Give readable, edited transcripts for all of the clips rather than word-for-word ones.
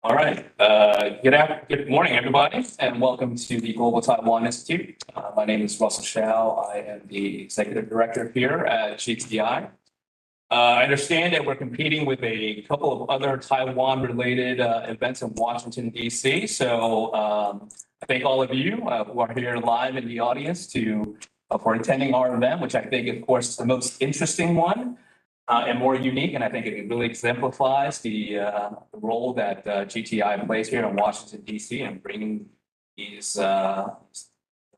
All right. Good morning, everybody, and welcome to the Global Taiwan Institute. My name is Russell Hsiao. I am the executive director here at GTI. I understand that we're competing with a couple of other Taiwan-related events in Washington, D.C. So I thank all of you who are here live in the audience for attending our event, which I think, of course, is the most interesting one and more unique. And I think it really exemplifies the role that GTI plays here in Washington, D.C. in bringing these sort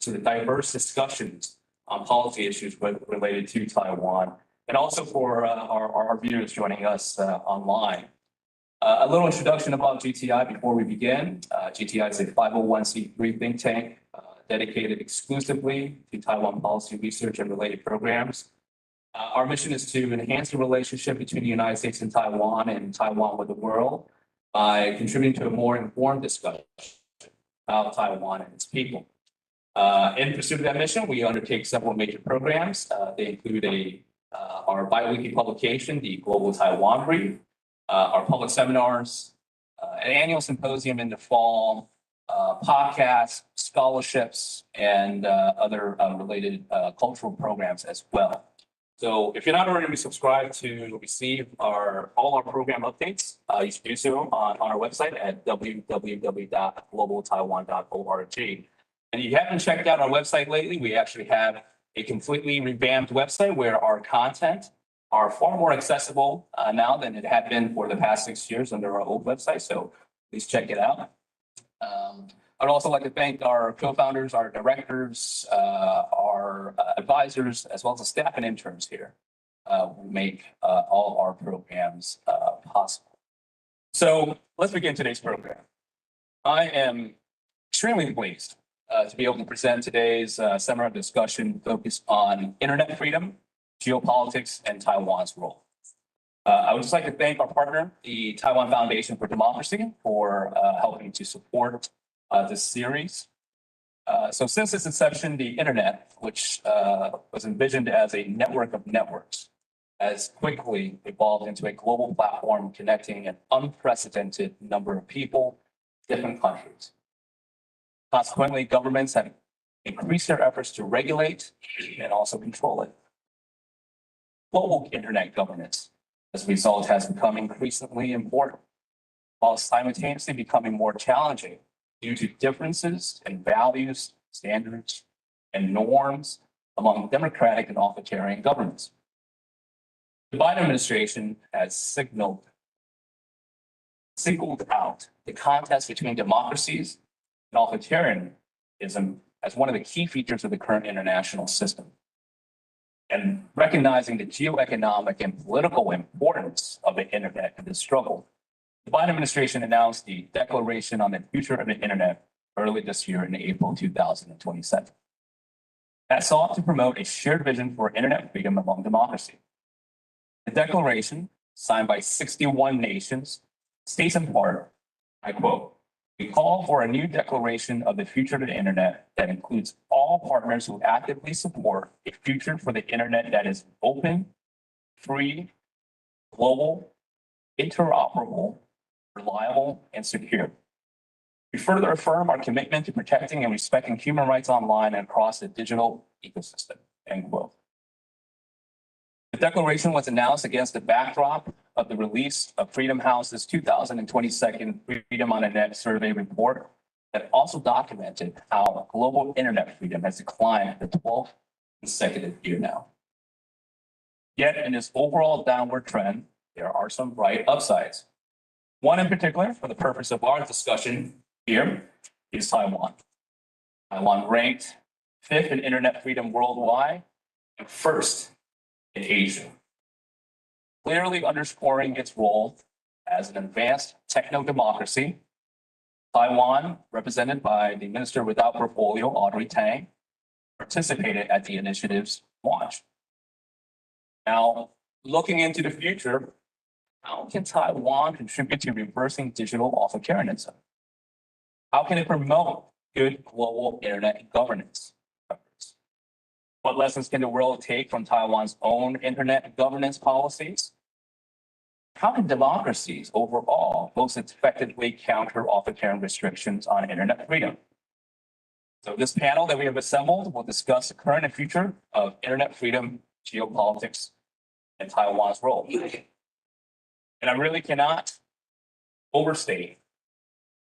of diverse discussions on policy issues related to Taiwan, and also for our viewers joining us online. A little introduction about GTI before we begin. GTI is a 501c3 think tank dedicated exclusively to Taiwan policy research and related programs. Our mission is to enhance the relationship between the United States and Taiwan with the world by contributing to a more informed discussion about Taiwan and its people. In pursuit of that mission, we undertake several major programs. They include our biweekly publication, the Global Taiwan Brief, our public seminars, an annual symposium in the fall, podcasts, scholarships, and other related cultural programs as well. So if you're not already subscribed to receive all our program updates, you should do so on our website at www.globaltaiwan.org. And if you haven't checked out our website lately, we actually have a completely revamped website where our content are far more accessible now than it had been for the past 6 years under our old website. So please check it out. I'd also like to thank our co-founders, our directors, our advisors, as well as the staff and interns here who make all our programs possible. So let's begin today's program. I am extremely pleased to be able to present today's seminar discussion focused on internet freedom, geopolitics, and Taiwan's role. I would just like to thank our partner, the Taiwan Foundation for Democracy, for helping to support this series. So since its inception, the internet, which was envisioned as a network of networks, has quickly evolved into a global platform connecting an unprecedented number of people, different countries. Consequently, governments have increased their efforts to regulate and also control it. Global internet governance, as a result, has become increasingly important, while simultaneously becoming more challenging due to differences in values, standards, and norms among democratic and authoritarian governments. The Biden administration has singled out the contest between democracies and authoritarianism as one of the key features of the current international system. And recognizing the geoeconomic and political importance of the internet in this struggle, the Biden administration announced the Declaration on the Future of the Internet early this year in April 2027. That sought to promote a shared vision for internet freedom among democracies. The declaration, signed by 61 nations, states in part, I quote, "We call for a new declaration of the future of the internet that includes all partners who actively support a future for the internet that is open, free, global, interoperable, reliable, and secure. We further affirm our commitment to protecting and respecting human rights online and across the digital ecosystem," end quote. The declaration was announced against the backdrop of the release of Freedom House's 2022 Freedom on the Net survey report that also documented how global internet freedom has declined for the 12th consecutive year now. Yet in this overall downward trend, there are some bright upsides. One in particular, for the purpose of our discussion here, is Taiwan. Taiwan ranked 5th in internet freedom worldwide and 1st in Asia, clearly underscoring its role as an advanced techno-democracy. Taiwan, represented by the Minister without Portfolio, Audrey Tang, participated at the initiative's launch. Now, looking into the future, how can Taiwan contribute to reversing digital authoritarianism? How can it promote good global internet governance? What lessons can the world take from Taiwan's own internet governance policies? how can democracies overall most effectively counter authoritarian restrictions on internet freedom? So this panel that we have assembled will discuss the current and future of internet freedom, geopolitics, and Taiwan's role. And I really cannot overstate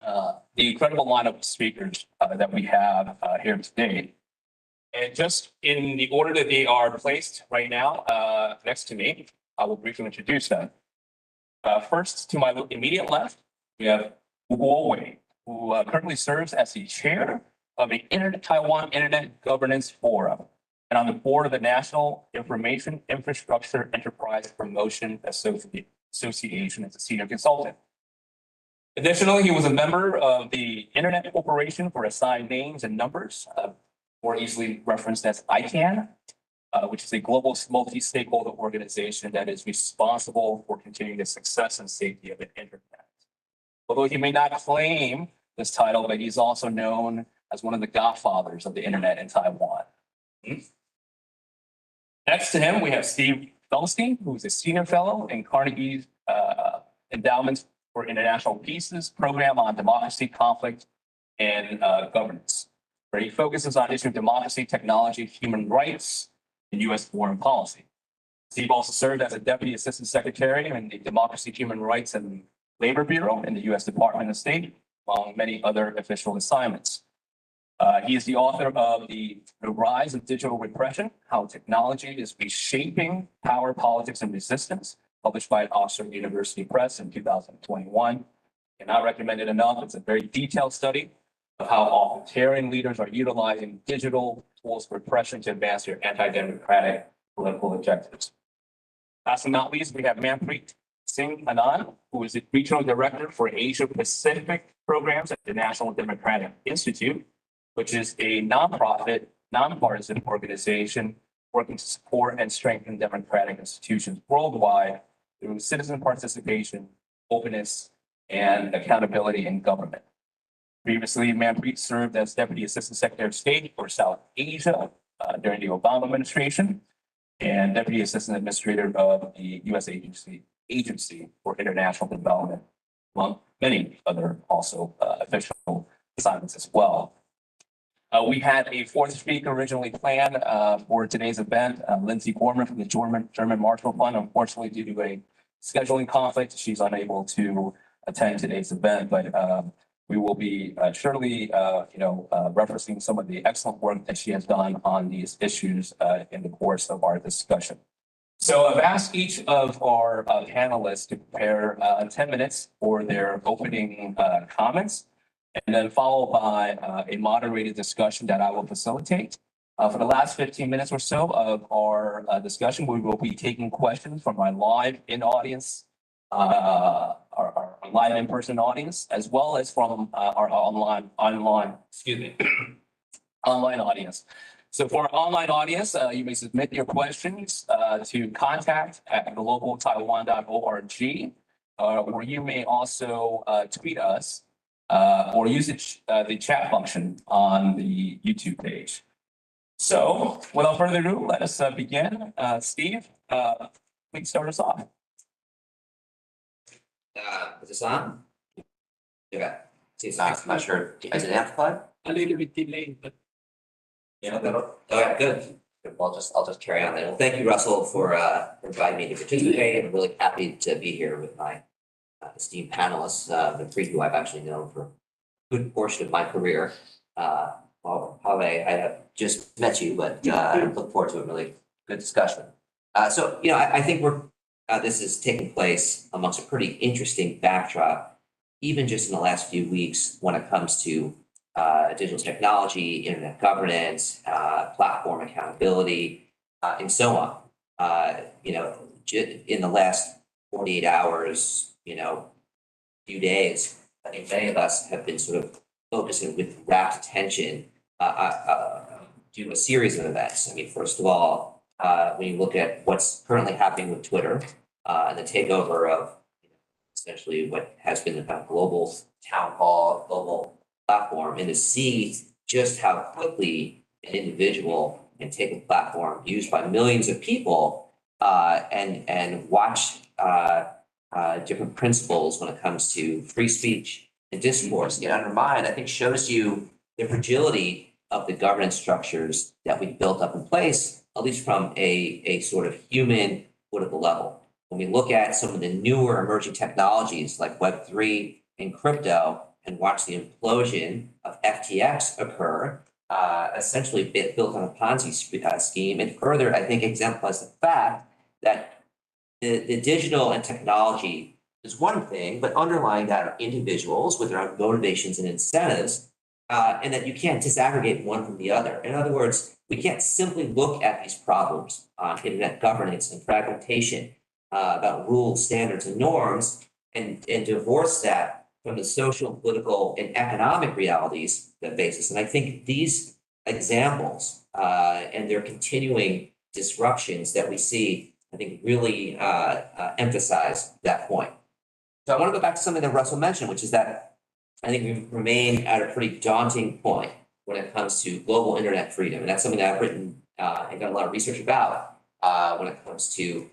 the incredible lineup of speakers that we have here today. And just in the order that they are placed right now next to me, I will briefly introduce them. First, to my immediate left, we have Kuo-wei, who currently serves as the chair of the Taiwan Internet Governance Forum and on the board of the National Information Infrastructure Enterprise Promotion Association as a senior consultant. Additionally, he was a member of the Internet Corporation for Assigned Names and Numbers, more easily referenced as ICANN, which is a global multi-stakeholder organization that is responsible for continuing the success and safety of the internet. Although he may not claim this title, but he's also known as one of the godfathers of the internet in Taiwan. Next to him, we have Steve Feldstein, who's a senior fellow in Carnegie's Endowment for International Peace's program on democracy, conflict, and governance, where he focuses on issues of democracy, technology, human rights, and U.S. foreign policy. Steve also served as a Deputy Assistant Secretary in the Democracy, Human Rights, and Labor Bureau in the U.S. Department of State, among many other official assignments. He is the author of The Rise of Digital Repression, How Technology is Reshaping Power, Politics, and Resistance, published by Oxford University Press in 2021. Cannot recommend it enough. It's a very detailed study of how authoritarian leaders are utilizing digital tools for repression to advance their anti-democratic political objectives. Last but not least, we have Manpreet Singh Anand, who is the Regional Director for Asia Pacific Programs at the National Democratic Institute, which is a nonprofit, nonpartisan organization working to support and strengthen democratic institutions worldwide through citizen participation, openness, and accountability in government. Previously, Manpreet served as Deputy Assistant Secretary of State for South Asia during the Obama administration and Deputy Assistant Administrator of the U.S. Agency for International Development, among many other also official assignments as well. We had a fourth speaker originally planned for today's event, Lindsay Gorman from the German Marshall Fund. Unfortunately, due to a scheduling conflict, she's unable to attend today's event, but we will be surely, referencing some of the excellent work that she has done on these issues in the course of our discussion. So I've asked each of our panelists to prepare 10 minutes for their opening comments, and then followed by a moderated discussion that I will facilitate. For the last 15 minutes or so of our discussion, we will be taking questions from our live in-audience, our live in-person audience, as well as from our online audience. So for our online audience, you may submit your questions to contact@global.taiwan.org, or you may also tweet us or use the chat function on the YouTube page. So without further ado, let us begin. Steve, please start us off. Is this on? Okay. I'm not sure. Is it amplified? A little bit delayed, but Yeah. Okay, good. I'll just carry on then. Well, thank you, Russell, for inviting me to participate. I'm really happy to be here with my esteemed panelists, the three who I've actually known for a good portion of my career. Well, I have just met you, but I look forward to a really good discussion. So, I think this is taking place amongst a pretty interesting backdrop, even just in the last few weeks when it comes to digital technology, internet governance, platform accountability, and so on. In the last 48 hours, few days, I think many of us have been sort of focusing with rapt attention due to a series of events. I mean, first of all, when you look at what's currently happening with Twitter and the takeover of essentially what has been the kind of global town hall, global platform, and to see just how quickly an individual can take a platform used by millions of people and watch different principles when it comes to free speech and discourse get undermined, I think shows you the fragility of the governance structures that we've built up in place, at least from a sort of human political level. When we look at some of the newer emerging technologies like Web3 and crypto and watch the implosion of FTX occur, essentially built on a Ponzi scheme, and further, I think, exemplifies the fact that the digital and technology is one thing, but underlying that are individuals with their own motivations and incentives, and that you can't disaggregate one from the other. In other words, we can't simply look at these problems on internet governance and fragmentation about rules, standards, and norms, and divorce that from the social, political, and economic realities that face us. And I think these examples and their continuing disruptions that we see, I think, really emphasize that point. So I want to go back to something that Russell mentioned, which is that I think we remain at a pretty daunting point when it comes to global internet freedom. And that's something that I've written and done a lot of research about when it comes to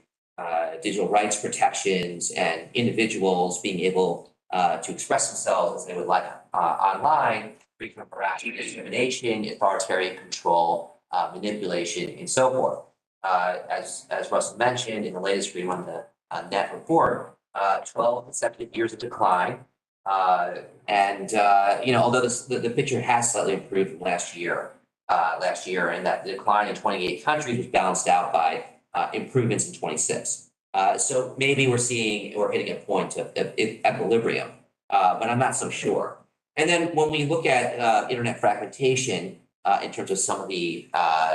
digital rights protections and individuals being able to express themselves as they would like online, free from harassment, discrimination, authoritarian control, manipulation, and so forth. As Russell mentioned in the latest Freedom on the Net report, 12 consecutive years of decline. Although the picture has slightly improved from last year, and that the decline in 28 countries was balanced out by improvements in 26. So maybe we're hitting a point of equilibrium, but I'm not so sure. And then when we look at internet fragmentation in terms of some of the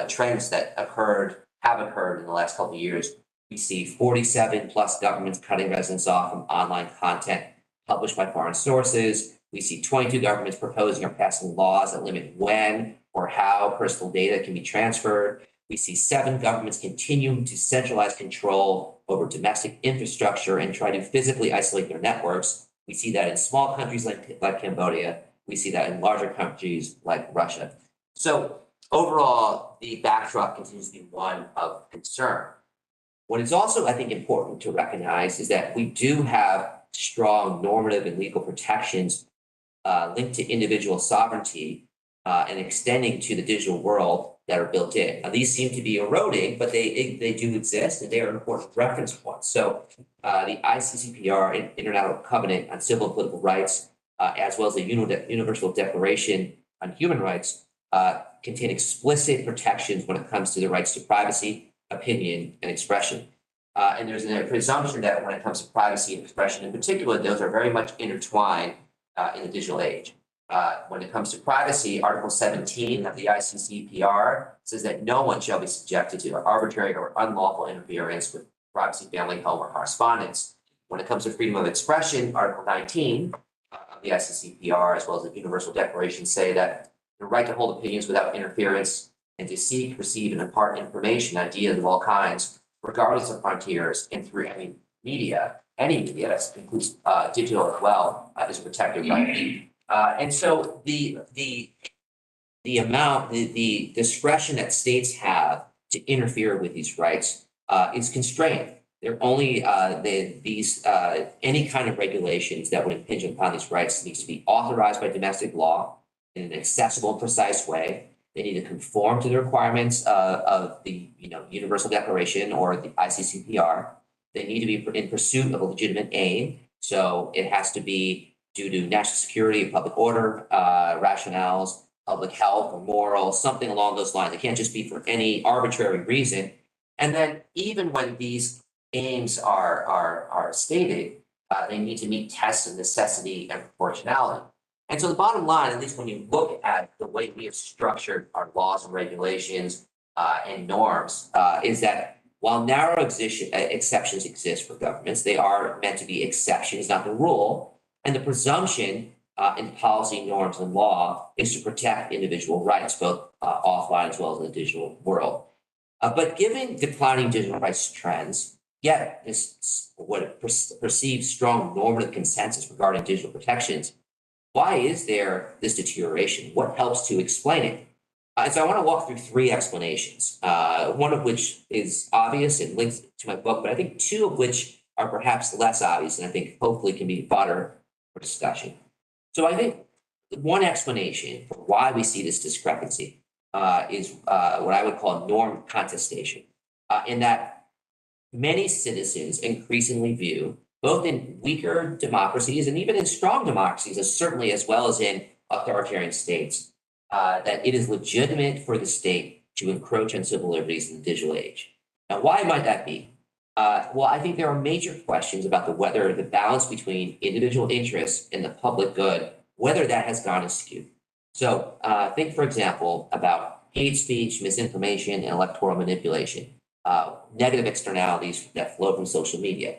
trends that have occurred in the last couple of years, we see 47 plus governments cutting residents off from online content published by foreign sources. We see 22 governments proposing or passing laws that limit when or how personal data can be transferred. We see 7 governments continuing to centralize control over domestic infrastructure and try to physically isolate their networks. We see that in small countries like Cambodia. We see that in larger countries like Russia. So overall, the backdrop continues to be one of concern. What is also, I think, important to recognize is that we do have strong normative and legal protections linked to individual sovereignty and extending to the digital world that are built in. Now, these seem to be eroding, but they do exist, and they are important reference points. So the ICCPR, International Covenant on Civil and Political Rights, as well as the Universal Declaration on Human Rights, contain explicit protections when it comes to the rights to privacy, opinion, and expression. And there's a presumption that when it comes to privacy and expression in particular, those are very much intertwined in the digital age. When it comes to privacy, Article 17 of the ICCPR says that no one shall be subjected to arbitrary or unlawful interference with privacy, family, home, or correspondence. When it comes to freedom of expression, Article 19 of the ICCPR, as well as the Universal Declaration, say that the right to hold opinions without interference and to seek, receive, and impart information, ideas of all kinds, regardless of frontiers and through any media, that includes digital as well, is protected right. And so the discretion that states have to interfere with these rights is constrained. They're only any kind of regulations that would impinge upon these rights needs to be authorized by domestic law in an accessible and precise way. They need to conform to the requirements of the Universal Declaration or the ICCPR. They need to be in pursuit of a legitimate aim. So it has to be due to national security, public order, rationales, public health, or moral, something along those lines. It can't just be for any arbitrary reason. And then even when these aims are stated, they need to meet tests of necessity and proportionality. And so the bottom line, at least when you look at the way we have structured our laws and regulations and norms, is that while narrow exceptions exist for governments, they are meant to be exceptions, not the rule. And the presumption in policy, norms, and law is to protect individual rights, both offline as well as in the digital world. But given declining digital rights trends, yet this what perceived strong normative consensus regarding digital protections, why is there this deterioration? What helps to explain it? And so I want to walk through 3 explanations, one of which is obvious and links to my book, but I think 2 of which are perhaps less obvious, and I think hopefully can be fodder for discussion. So I think one explanation for why we see this discrepancy is what I would call norm contestation, in that many citizens increasingly view, both in weaker democracies and even in strong democracies, as certainly as well as in authoritarian states, that it is legitimate for the state to encroach on civil liberties in the digital age. Now, why might that be? Well, I think there are major questions about whether the balance between individual interests and the public good, whether that has gone askew. So think, for example, about hate speech, misinformation, and electoral manipulation, negative externalities that flow from social media.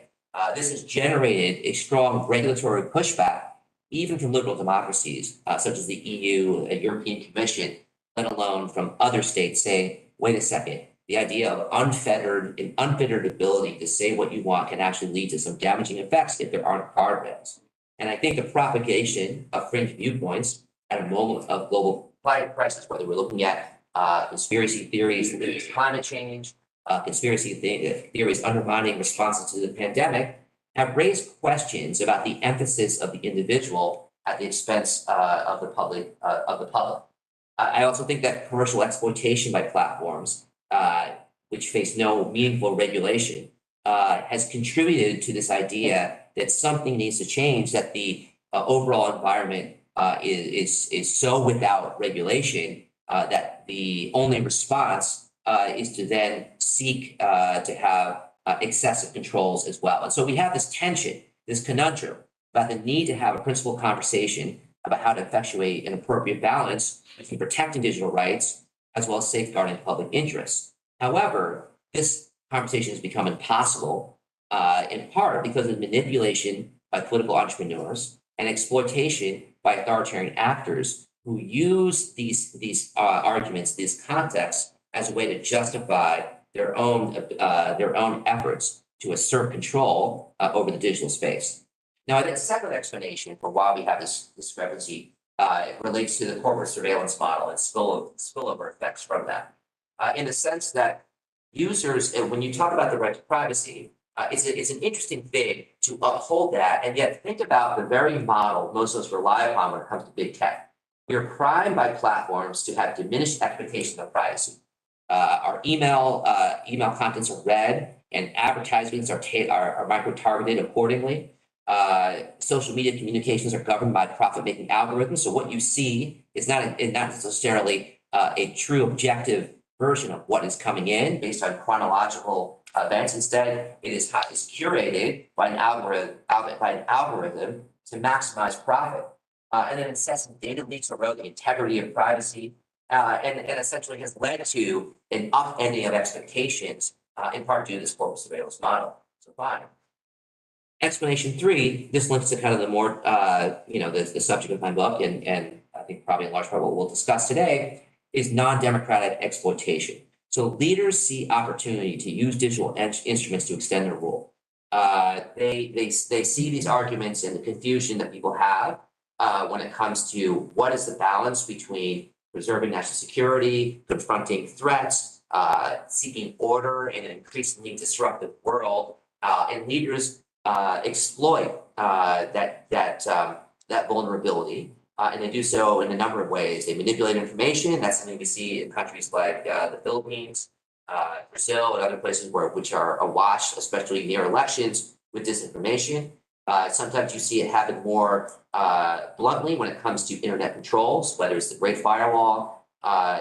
This has generated a strong regulatory pushback, even from liberal democracies, such as the EU and European Commission, let alone from other states saying, wait a second, the idea of unfettered ability to say what you want can actually lead to some damaging effects if there aren't guardrails. And I think the propagation of fringe viewpoints at a moment of global climate crisis, whether we're looking at conspiracy theories linked to climate change, conspiracy theories undermining responses to the pandemic, have raised questions about the emphasis of the individual at the expense of the public. I also think that commercial exploitation by platforms, which face no meaningful regulation, has contributed to this idea that something needs to change, that the overall environment is so without regulation that the only response is to then seek to have excessive controls as well. And so we have this tension, this conundrum about the need to have a principled conversation about how to effectuate an appropriate balance between protecting digital rights as well as safeguarding public interests. However, this conversation has become impossible in part because of manipulation by political entrepreneurs and exploitation by authoritarian actors who use these arguments, these contexts, as a way to justify their own efforts to assert control over the digital space. Now, I think the second explanation for why we have this discrepancy relates to the corporate surveillance model and spillover effects from that, in the sense that users, and when you talk about the right to privacy, it's an interesting thing to uphold that, and yet think about the very model most of us rely upon when it comes to big tech. We are primed by platforms to have diminished expectations of privacy. Our email contents are read, and advertisements are micro-targeted accordingly. Social media communications are governed by profit-making algorithms. So what you see is not necessarily a true objective version of what is coming in based on chronological events. Instead, it is curated by an algorithm to maximize profit. And then incessant data leaks erode the integrity of privacy, and essentially has led to an upending of expectations, in part due to this corporate surveillance model. So fine. Explanation 3, this links to kind of the more, the subject of my book, and I think probably in large part what we'll discuss today, is non-democratic exploitation. So leaders see opportunity to use digital instruments to extend their rule. They see these arguments and the confusion that people have when it comes to what is the balance between preserving national security, confronting threats, seeking order in an increasingly disruptive world, and leaders exploit that vulnerability, and they do so in a number of ways. They manipulate information. That's something we see in countries like the Philippines, Brazil, and other places which are awash, especially near elections, with disinformation. Sometimes you see it happen more bluntly when it comes to internet controls, whether it's the Great Firewall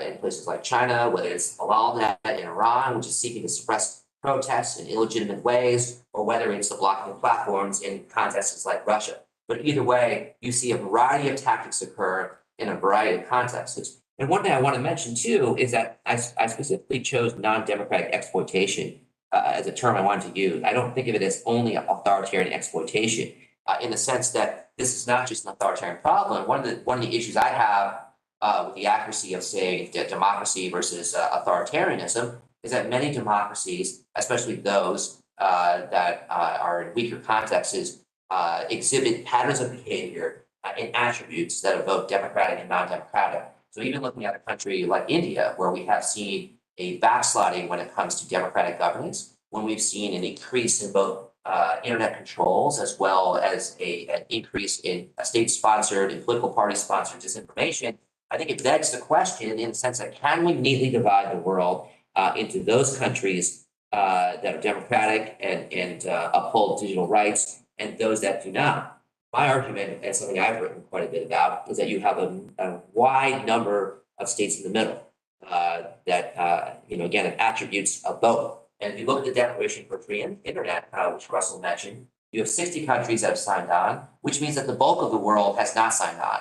in places like China, whether it's Halalnet in Iran, which is seeking to suppress protests in illegitimate ways, or whether it's the blocking of platforms in contexts like Russia. But either way, you see a variety of tactics occur in a variety of contexts. And one thing I want to mention too is that I specifically chose non-democratic exploitation as a term I wanted to use. I don't think of it as only authoritarian exploitation, in the sense that this is not just an authoritarian problem. One of the issues I have with the accuracy of, say, democracy versus authoritarianism is that many democracies, especially those that are in weaker contexts, exhibit patterns of behavior and attributes that are both democratic and non-democratic. So even looking at a country like India, where we have seen a backsliding when it comes to democratic governance, when we've seen an increase in both internet controls, as well as an increase in state-sponsored and political party-sponsored disinformation, I think it begs the question in the sense that can we neatly divide the world into those countries that are democratic and uphold digital rights and those that do not? My argument, and something I've written quite a bit about, is that you have a wide number of states in the middle that, again, have attributes of both. And if you look at the Declaration for Free Internet, which Russell mentioned, you have 60 countries that have signed on, which means that the bulk of the world has not signed on.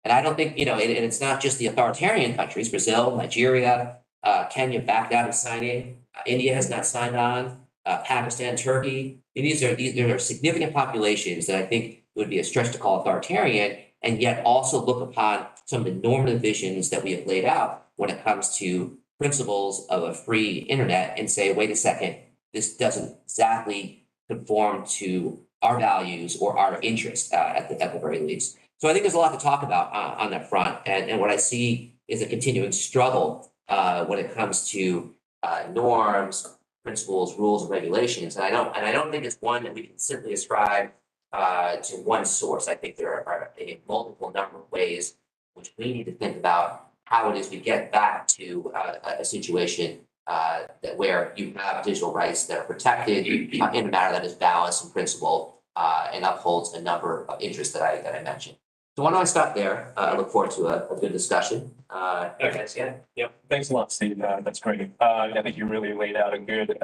And I don't think, and it's not just the authoritarian countries, Brazil, Nigeria, Kenya backed out of signing, India has not signed on, Pakistan, Turkey. And these are significant populations that I think would be a stretch to call authoritarian, and yet also look upon some of the normative visions that we have laid out when it comes to principles of a free internet and say, wait a second, this doesn't exactly conform to our values or our interests at the very least. So I think there's a lot to talk about on that front. And what I see is a continuing struggle when it comes to norms, principles, rules, and regulations. And I don't think it's one that we can simply ascribe to one source. I think there are a multiple number of ways which we need to think about how it is we get back to a situation that where you have digital rights that are protected in a manner that is balanced in principle and upholds a number of interests that I mentioned. So why don't I stop there? I look forward to a good discussion. Okay. Yep. Thanks a lot, Steve. That's great. I think you really laid out a good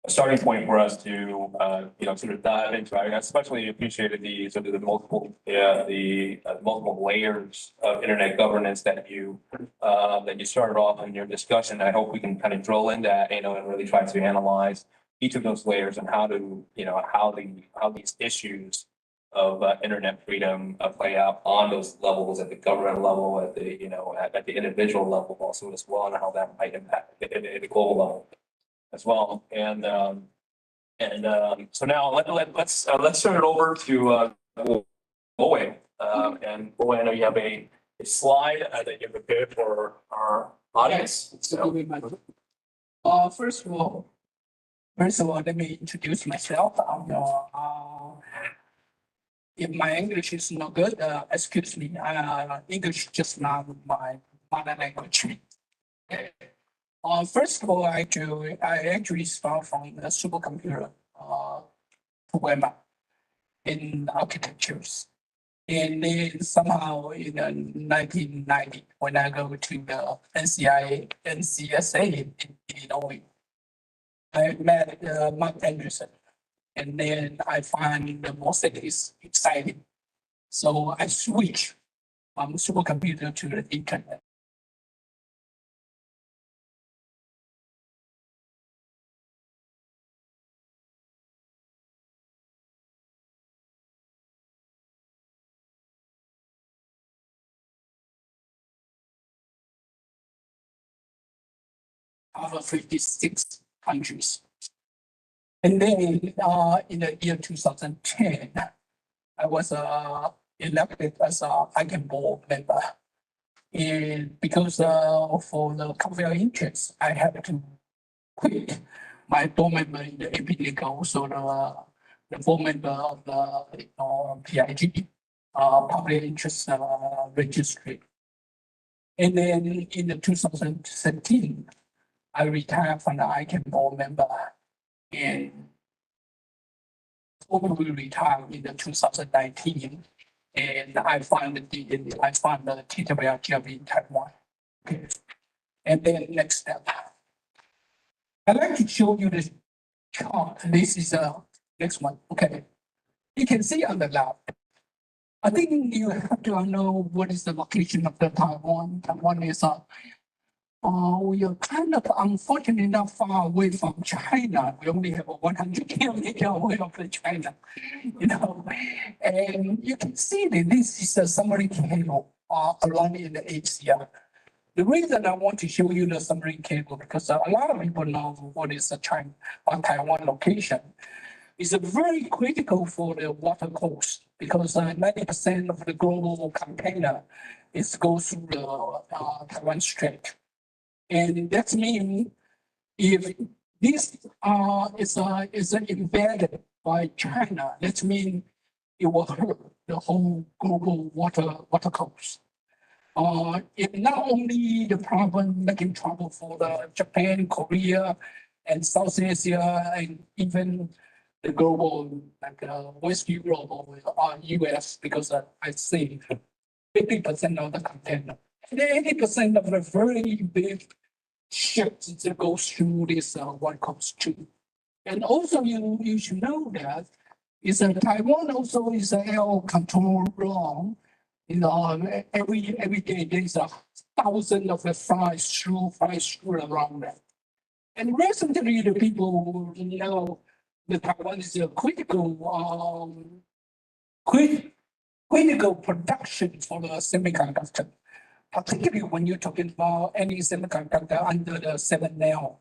starting point for us to sort of dive into. I especially appreciated the sort of the multiple layers of internet governance that you started off in your discussion. I hope we can kind of drill into that, and really try to analyze each of those layers and how these issues of internet freedom play out on those levels at the government level, at the individual level also as well, and how that might impact at the global level as well. And so now let's turn it over to Kuo-wei. And Kuo-wei, I know you have a slide that you prepared for our audience. Yes, so, first of all, let me introduce myself. If my English is not good, excuse me. English just not my mother language. First of all, I actually start from the supercomputer program in architectures. And then somehow in 1990, when I go to the NCSA in Illinois, I met Mark Anderson. And then I find the mosaic is exciting. So I switch from supercomputer to the internet. Over 56 countries. And then in the year 2010, I was elected as a ICANN board member. And because for the conflict of interest, I had to quit my board member in the APNIC, also the board member of the PIG, Public Interest Registry. And then in the 2017, I retired from the ICANN board member. And we retired in the 2019, and I found the TWIGF in Taiwan. Okay. And then next step. I'd like to show you this chart. This is next one. Okay. You can see on the left. I think you have to know what is the location of the Taiwan. Taiwan is we are kind of unfortunately not far away from China. We only have 100 kilometers away from China, And you can see that this is a submarine cable along in the Asia. The reason I want to show you the submarine cable because a lot of people know what is the Taiwan location. It's very critical for the water course because 90% of the global container goes through the Taiwan Strait. And that means if this is embedded by China, that means it will hurt the whole global water course. It not only the problem making trouble for the Japan, Korea, and South Asia, and even the global like West Europe or US, because I see 50% of the container, and 80% of the very big ships that goes through this one coast too. And also you should know that is Taiwan also is a air control wrong. You know, every day there's a thousand of the flies through around that. And recently the people know that Taiwan is a critical production for the semiconductor, particularly when you're talking about any semiconductor under the 7 nm.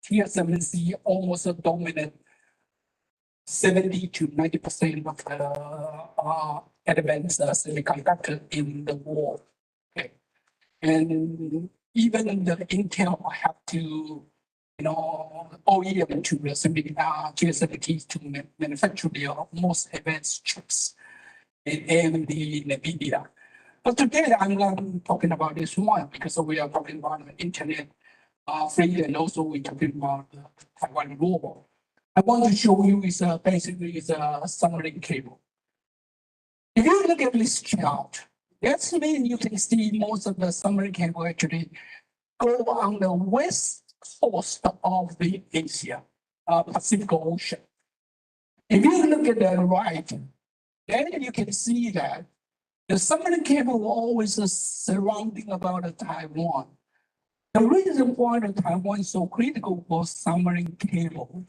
TSMC almost dominant 70 to 90% of the advanced semiconductor in the world. Okay. And even the Intel have to, OEM to the TSMC to manufacture their most advanced chips in AMD, NVIDIA. But today I'm not talking about this one because we are talking about the internet free and also we're talking about the Taiwan global. I want to show you is basically is a submarine cable. If you look at this chart, that's mean you can see most of the submarine cable actually go on the west coast of the Asia, Pacific Ocean. If you look at the right, then you can see that the submarine cable always is surrounding about Taiwan. The reason why the Taiwan is so critical for submarine cable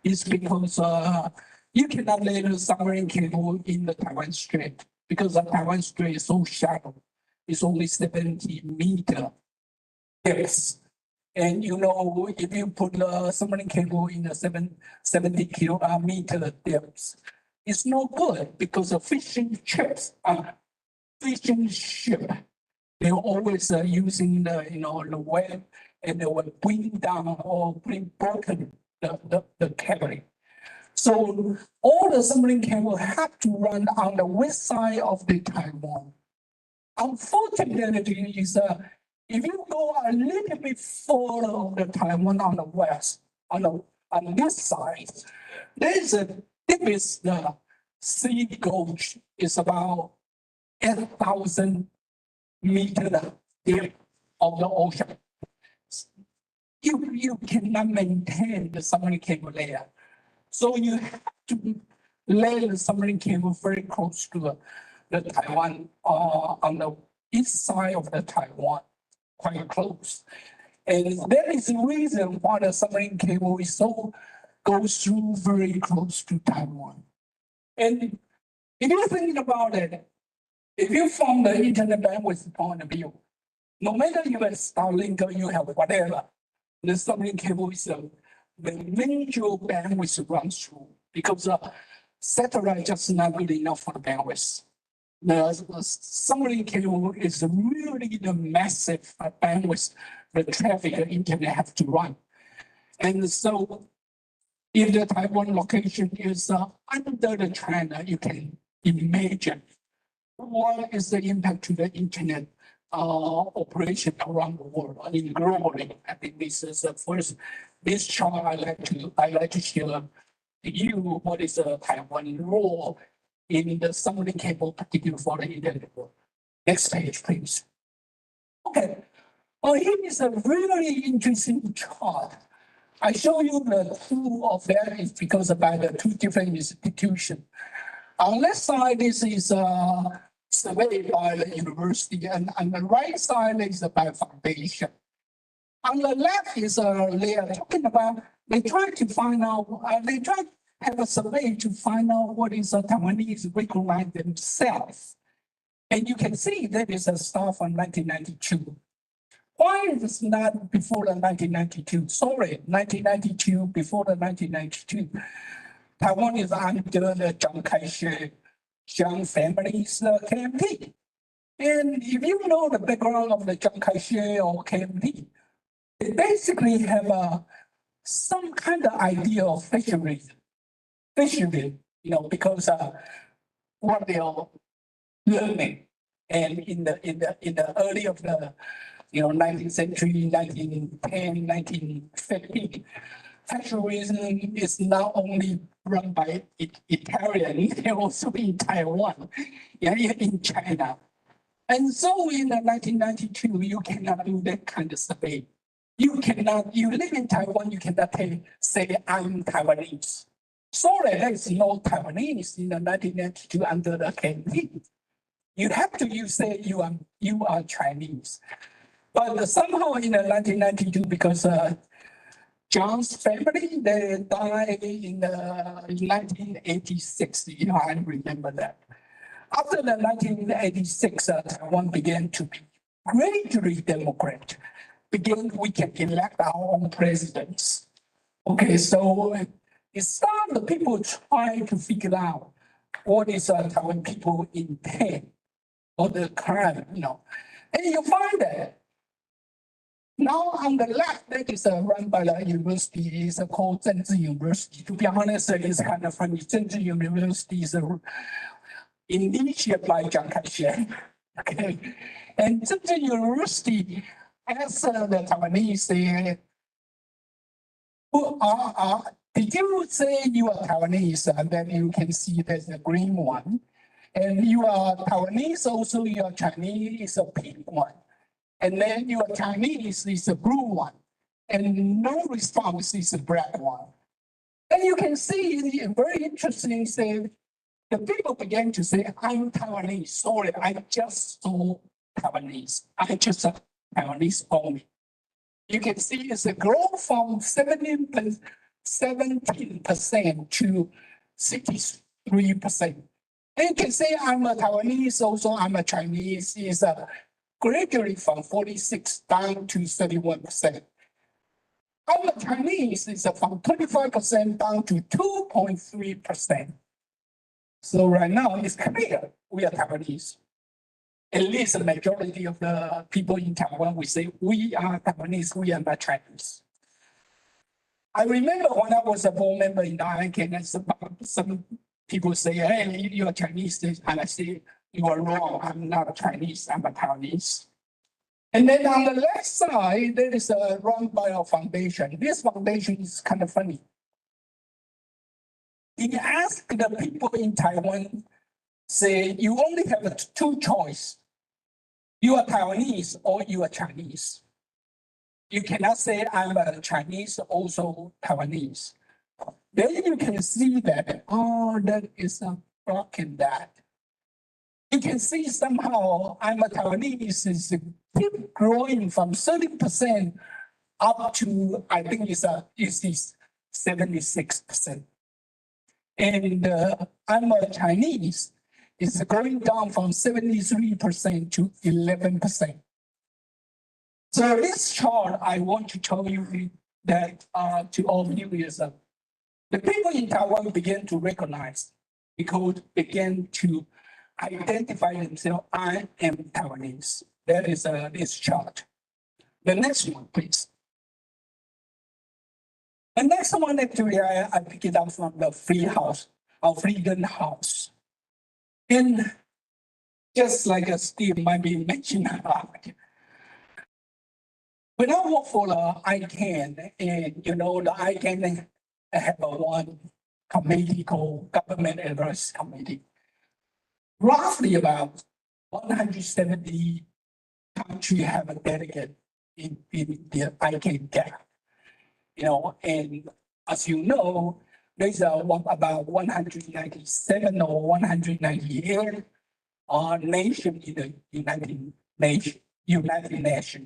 is because you cannot lay the submarine cable in the Taiwan Strait because the Taiwan Strait is so shallow. It's only 70 meter depth. And if you put the submarine cable in a 70 meter depth, it's no good because the fishing ship, they're always using the web and they will bring down or bring broken the cabling. So all the submarine cable have to run on the west side of the Taiwan. Unfortunately, if you go a little bit further of the Taiwan on the west, on this side, there's a deepest sea gauge is about 8,000 meters depth of the ocean. You cannot maintain the submarine cable layer. So you have to lay the submarine cable very close to the Taiwan, on the east side of the Taiwan, quite close. And that is the reason why the submarine cable goes through very close to Taiwan. And if you think about it, if you from the internet bandwidth point of view, no matter you have Starlink or you have whatever, the submarine cable is the major bandwidth runs through because satellite just not good enough for the bandwidth. The submarine cable is really the massive bandwidth the traffic the internet have to run. And so if the Taiwan location is under the China, you can imagine what is the impact to the internet operation around the world. I mean, globally. I think this is the first. This chart I like to share to you what is the Taiwan role in the submarine cable, particularly for the internet world. Next page, please. Okay. Here is a really interesting chart. I show you the two of them is because by the two different institutions. On left side, this is surveyed by the university, and on the right side is by foundation. On the left is they are talking about, they try to find out, they try to have a survey to find out what is Taiwanese recognize themselves. And you can see that is a stuff from 1992. Why is it not before the 1992? Sorry, 1992, before the 1992. Taiwan is under the Chiang Kai-shek, Chiang family's KMT. And if you know the background of the Chiang Kai-shek or KMT, they basically have some kind of idea of fisheries, because what they are learning. And in the early of the 19th century, 1910, 1915, fascism is not only run by Italian, they also in Taiwan, in China. And so in 1992, you cannot do that kind of survey. You live in Taiwan, you cannot say I'm Taiwanese. Sorry, there is no Taiwanese in the 1992 under the Carnegie. You have to say you are Chinese. But somehow in 1992, because John's family, they died in 1986, I remember that. After the 1986, Taiwan began to be greatly democratic. We can elect our own presidents. Okay, so it started people trying to figure out what is Taiwan people intend or the crime, And you find that now on the left, that is run by the university, is called Zhenzi University. To be honest, it is kind of funny. Zhenzi University is initiated by Chiang Kai-shek. Okay, and Zhenzi University as the Taiwanese who are, did you say you are Taiwanese? And then you can see there's a green one. And you are Taiwanese, also you are Chinese is a pink one. And then you are Chinese is a blue one. And no response is a black one. And you can see very interesting say the people began to say, I'm Taiwanese. Sorry, I just saw Taiwanese. I just Taiwanese only. You can see it's a growth from 17% to 63%. And you can say I'm a Taiwanese, also I'm a Chinese, is gradually from 46 down to 31%. I'm a Chinese is from 25% down to 2.3%. So right now it's clear we are Taiwanese. At least the majority of the people in Taiwan, we say we are Taiwanese, we are not Chinese. I remember when I was a board member in the ICANN, and some people say, hey, you are Chinese, and I say, you are wrong, I'm not Chinese, I'm a Taiwanese. And then on the left side, there is a run by a foundation. This foundation is kind of funny. He asked the people in Taiwan, say, you only have two choices. You are Taiwanese or you are Chinese. You cannot say I'm a Chinese, also Taiwanese. Then you can see that, that is a broken that. You can see somehow I'm a Taiwanese is keep growing from 30% up to, I think it's 76%. And I'm a Chinese, it's going down from 73% to 11%. So this chart, I want to tell you that to all of you is the people in Taiwan began to recognize, because began to identify themselves, I am Taiwanese. That is this chart. The next one, please. The next one, actually, I picked it up from the Freedom House. And just like Steve might be mentioning about, when I work for the ICANN, and the ICANN have one committee called Government Advice Committee. Roughly about 170 countries have a delegate in the ICANN gap. And as you know, there's about 197 or 198 nations in the United Nations,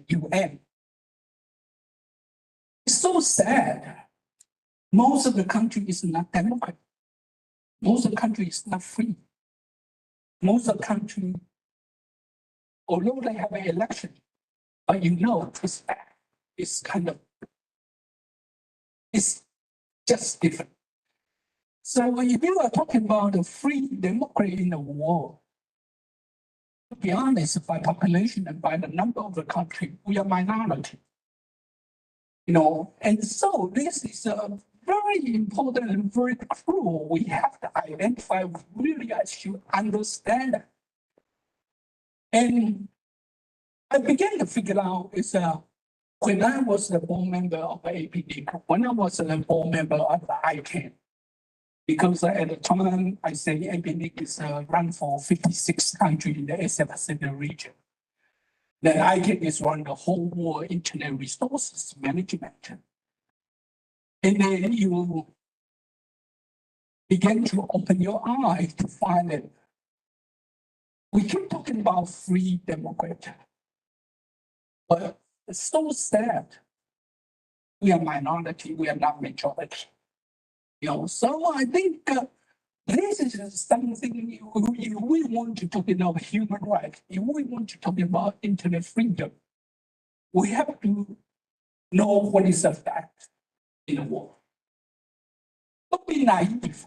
UN. It's so sad. Most of the country is not democratic. Most of the country is not free. Most of the country, although they have an election, but it's kind of, it's just different. So if you are talking about a free democracy in the world, to be honest, by population and by the number of the country, we are minority. And so this is a very important and very crucial. We have to identify really as you understand it. And I began to figure out is when I was the board member of APD, when I was the board member of the ICANN, because at the time I say APD is run for 56 countries in the Asia Pacific region. Then ICANN is run the whole world internet resources management. And then you begin to open your eyes to find that we keep talking about free democracy, but it's so sad. We are minority, we are not majority. So I think this is something if we want to talk about human rights, if we want to talk about internet freedom, we have to know what is the fact in the world. Don't be naive.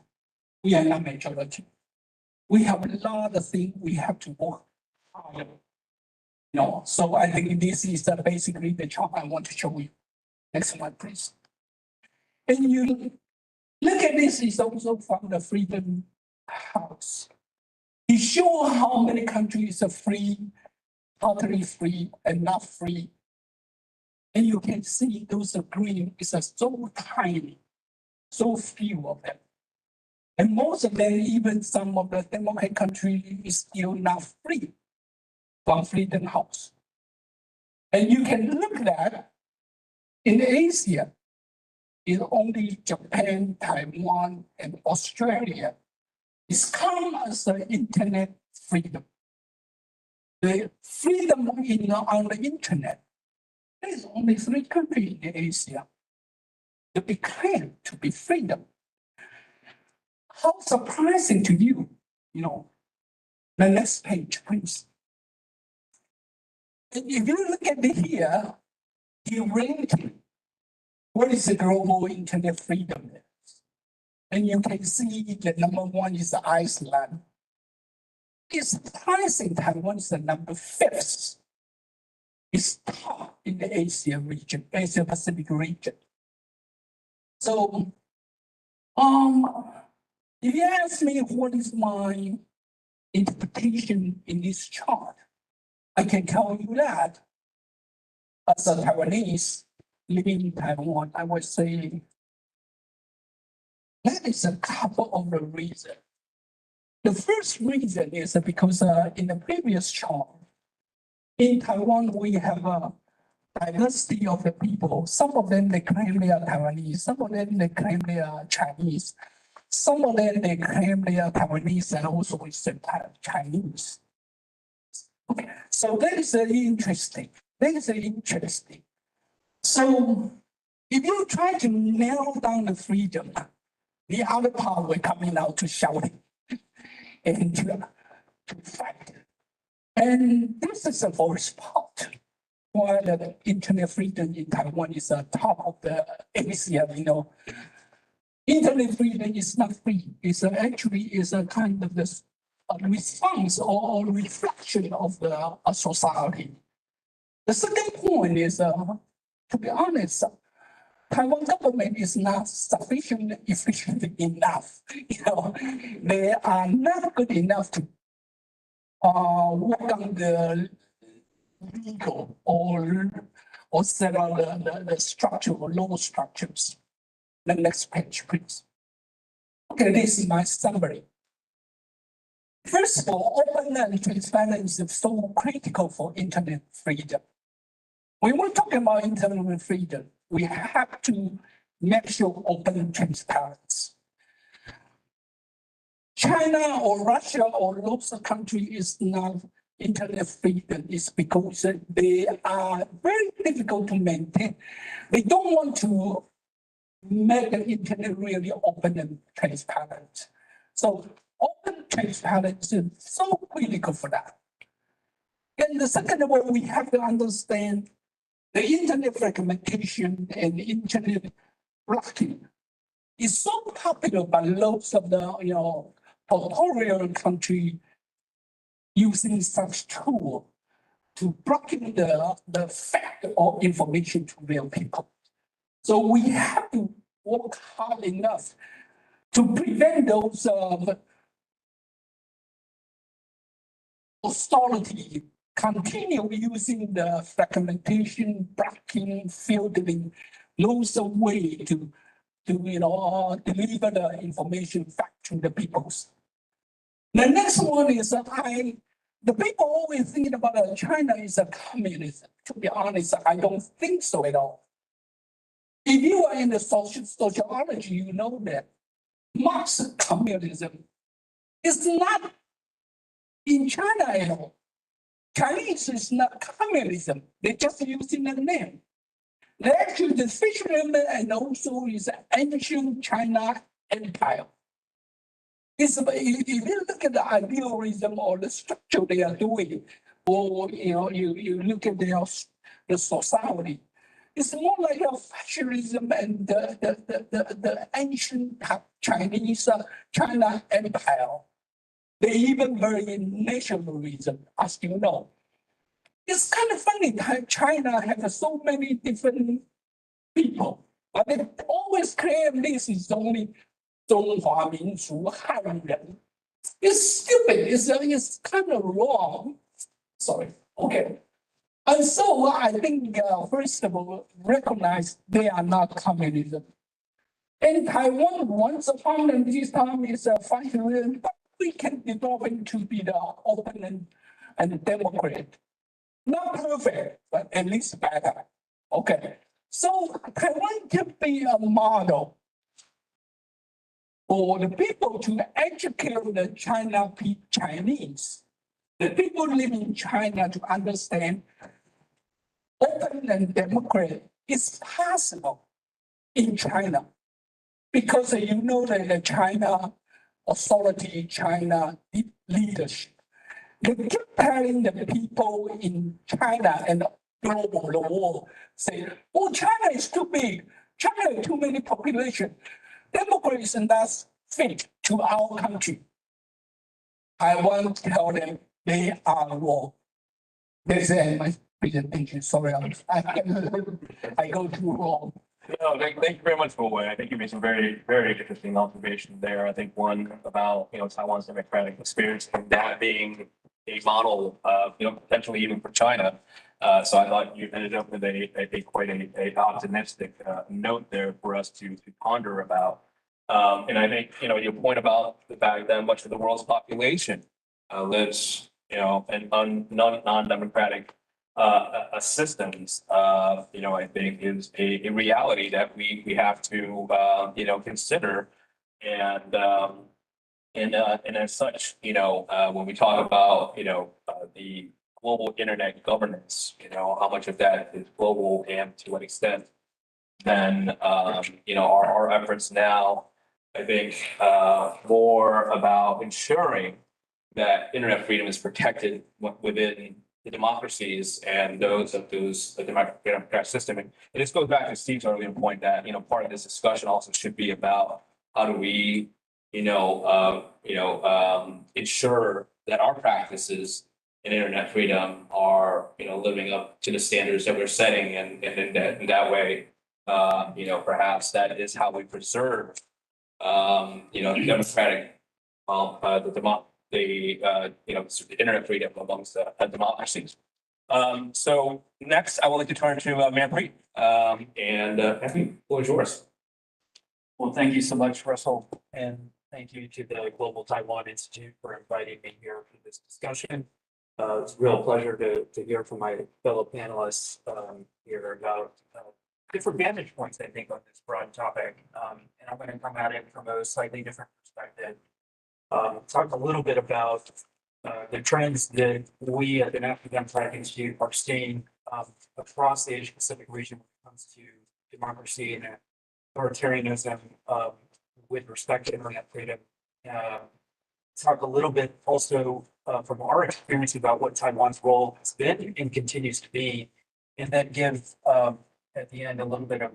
We are not majority. We have a lot of things we have to work on. So I think this is basically the chart I want to show you. Next one, please. And you look at this is also from the Freedom House. It shows how many countries are free, totally free, and not free. And you can see those green is so tiny, so few of them. And most of them, even some of the democratic countries, is still not free from Freedom House. And you can look at that in Asia, it's only Japan, Taiwan, and Australia. It's come as an internet freedom. The freedom on the internet, there's only 3 countries in Asia that declare to be freedom. How surprising to you, The next page, please. If you look at here, you rating what is the global internet freedom is. And you can see the number 1 is Iceland. It's surprising Taiwan is the number 5th. It's top in the Asia region, Asia Pacific region. So, if you ask me what is my interpretation in this chart, I can tell you that as a Taiwanese living in Taiwan, I would say that is a couple of the reasons. The first reason is because in the previous chart, in Taiwan, we have a diversity of the people. Some of them, they claim they are Taiwanese. Some of them, they claim they are Chinese. Some of them, they claim they are Taiwanese and also Chinese. Okay, so that is interesting. So if you try to narrow down the freedom, the other part will come out to shouting and to fight. And this is the first part. While the internet freedom in Taiwan is top of the Asia, internet freedom is not free. It's actually a kind of this response or reflection of the society. The second point is, to be honest, Taiwan government is not sufficiently efficient enough. They are not good enough to work on the legal or set out the structure or law structures. The next page, please. Okay, this is my summary. First of all, openness and transparency is so critical for internet freedom. When we're talking about internet freedom, we have to make sure open transparency. China or Russia or lots of countries is not internet freedom is because they are very difficult to maintain. They don't want to make the internet really open and transparent. So open transparency is so critical for that. And the second one, we have to understand the internet fragmentation and internet blocking is so popular by lots of the authoritarian country using such tool to blocking the fact or information to real people. So we have to work hard enough to prevent those authority continue using the fragmentation, blocking, filtering, those way to deliver the information back to the peoples. The next one is the people always thinking about China is a communism. To be honest, I don't think so at all. If you are in the sociology, you know that Marxist communism is not in China at all. Chinese is not communism. They're just using the name. Actually, the fishermen and also is ancient China empire. If you look at the idealism or the structure they are doing, or you look at the society, it's more like a fascism and the ancient Chinese China empire. They even bury nationalism, as you know. It's kind of funny that China has so many different people, but they always claim this is only 中华民族汉人. It's stupid. It's kind of wrong. Sorry. Okay. And so I think, first of all, recognize they are not communism. And Taiwan, once upon a time, is a fascism, but we can develop into be the open and democrat. Not perfect, but at least better. Okay. So Taiwan can be a model for the people to educate the Chinese, the people living in China to understand open and democratic is possible in China. Because you know that the China authority, China leadership, they keep telling the people in China and the world, say, oh, China is too big, China has too many population. Democrats and that's fit to our country. I want to tell them they are wrong. This is my presentation. Sorry, I go too wrong. No, thank you very much, Kuo-wei. I think you made some very, very interesting observations there. I think one about, Taiwan's democratic experience and that being a model, potentially even for China. So I thought you ended up with quite a optimistic note there for us to ponder about. And I think, your point about the fact that much of the world's population lives, in non-democratic systems, I think is a reality that we have to, consider. And as such, when we talk about, the global internet governance, how much of that is global and to what extent, then, our efforts now, I think, more about ensuring that internet freedom is protected within the democracies and the democratic system. And this goes back to Steve's earlier point that, part of this discussion also should be about how do we, ensure that our practices in internet freedom are, living up to the standards that we're setting, and in that way, perhaps that is how we preserve, the democratic, the internet freedom amongst democracies. So next, I would like to turn to Manpreet. And Manpreet, the floor is yours. Well, thank you so much, Russell, and thank you to the Global Taiwan Institute for inviting me here for this discussion. It's a real pleasure to hear from my fellow panelists here about different vantage points, I think, on this broad topic. And I'm going to come at it from a slightly different perspective. Talk a little bit about the trends that we at the National Democratic Institute are seeing across the Asia Pacific region when it comes to democracy and authoritarianism with respect to internet freedom. Talk a little bit also from our experience about what Taiwan's role has been and continues to be, and then give at the end a little bit of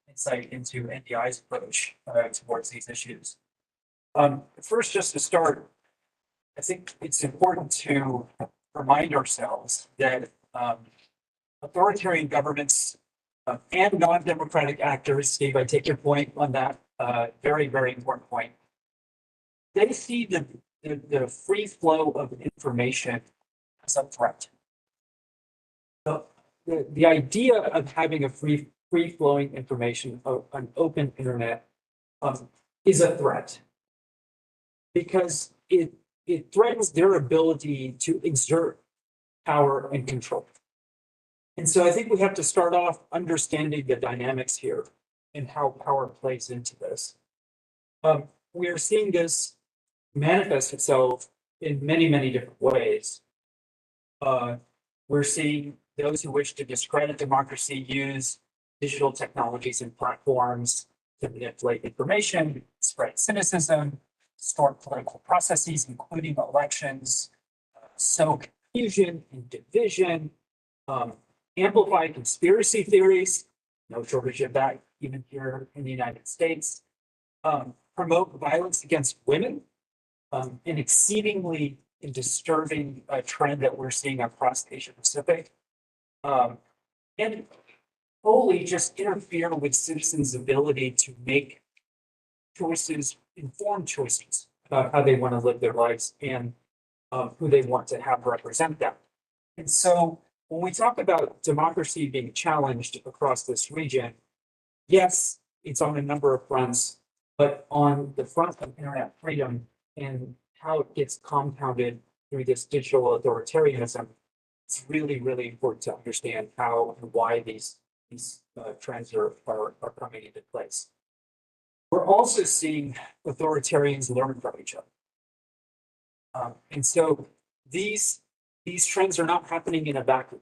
insight into NDI's approach towards these issues. First, just to start, I think it's important to remind ourselves that authoritarian governments and non-democratic actors. Steve, I take your point on that. Very, very important point. They see the free flow of information as a threat. The idea of having a free flowing information, an open internet, is a threat because it threatens their ability to exert power and control. And so I think we have to start off understanding the dynamics here and how power plays into this. We are seeing this manifest itself in many, many different ways. We're seeing those who wish to discredit democracy use digital technologies and platforms to manipulate information, spread cynicism, distort political processes, including elections, sow confusion and division, amplify conspiracy theories, no shortage of that even here in the United States, promote violence against women, an exceedingly disturbing trend that we're seeing across Asia Pacific, and wholly just interfere with citizens' ability to make choices, informed choices about how they want to live their lives and who they want to have represent them. And so when we talk about democracy being challenged across this region, yes, it's on a number of fronts, but on the front of internet freedom and how it gets compounded through this digital authoritarianism, it's really, really important to understand how and why these trends are coming into place. We're also seeing authoritarians learn from each other. And so these trends are not happening in a vacuum.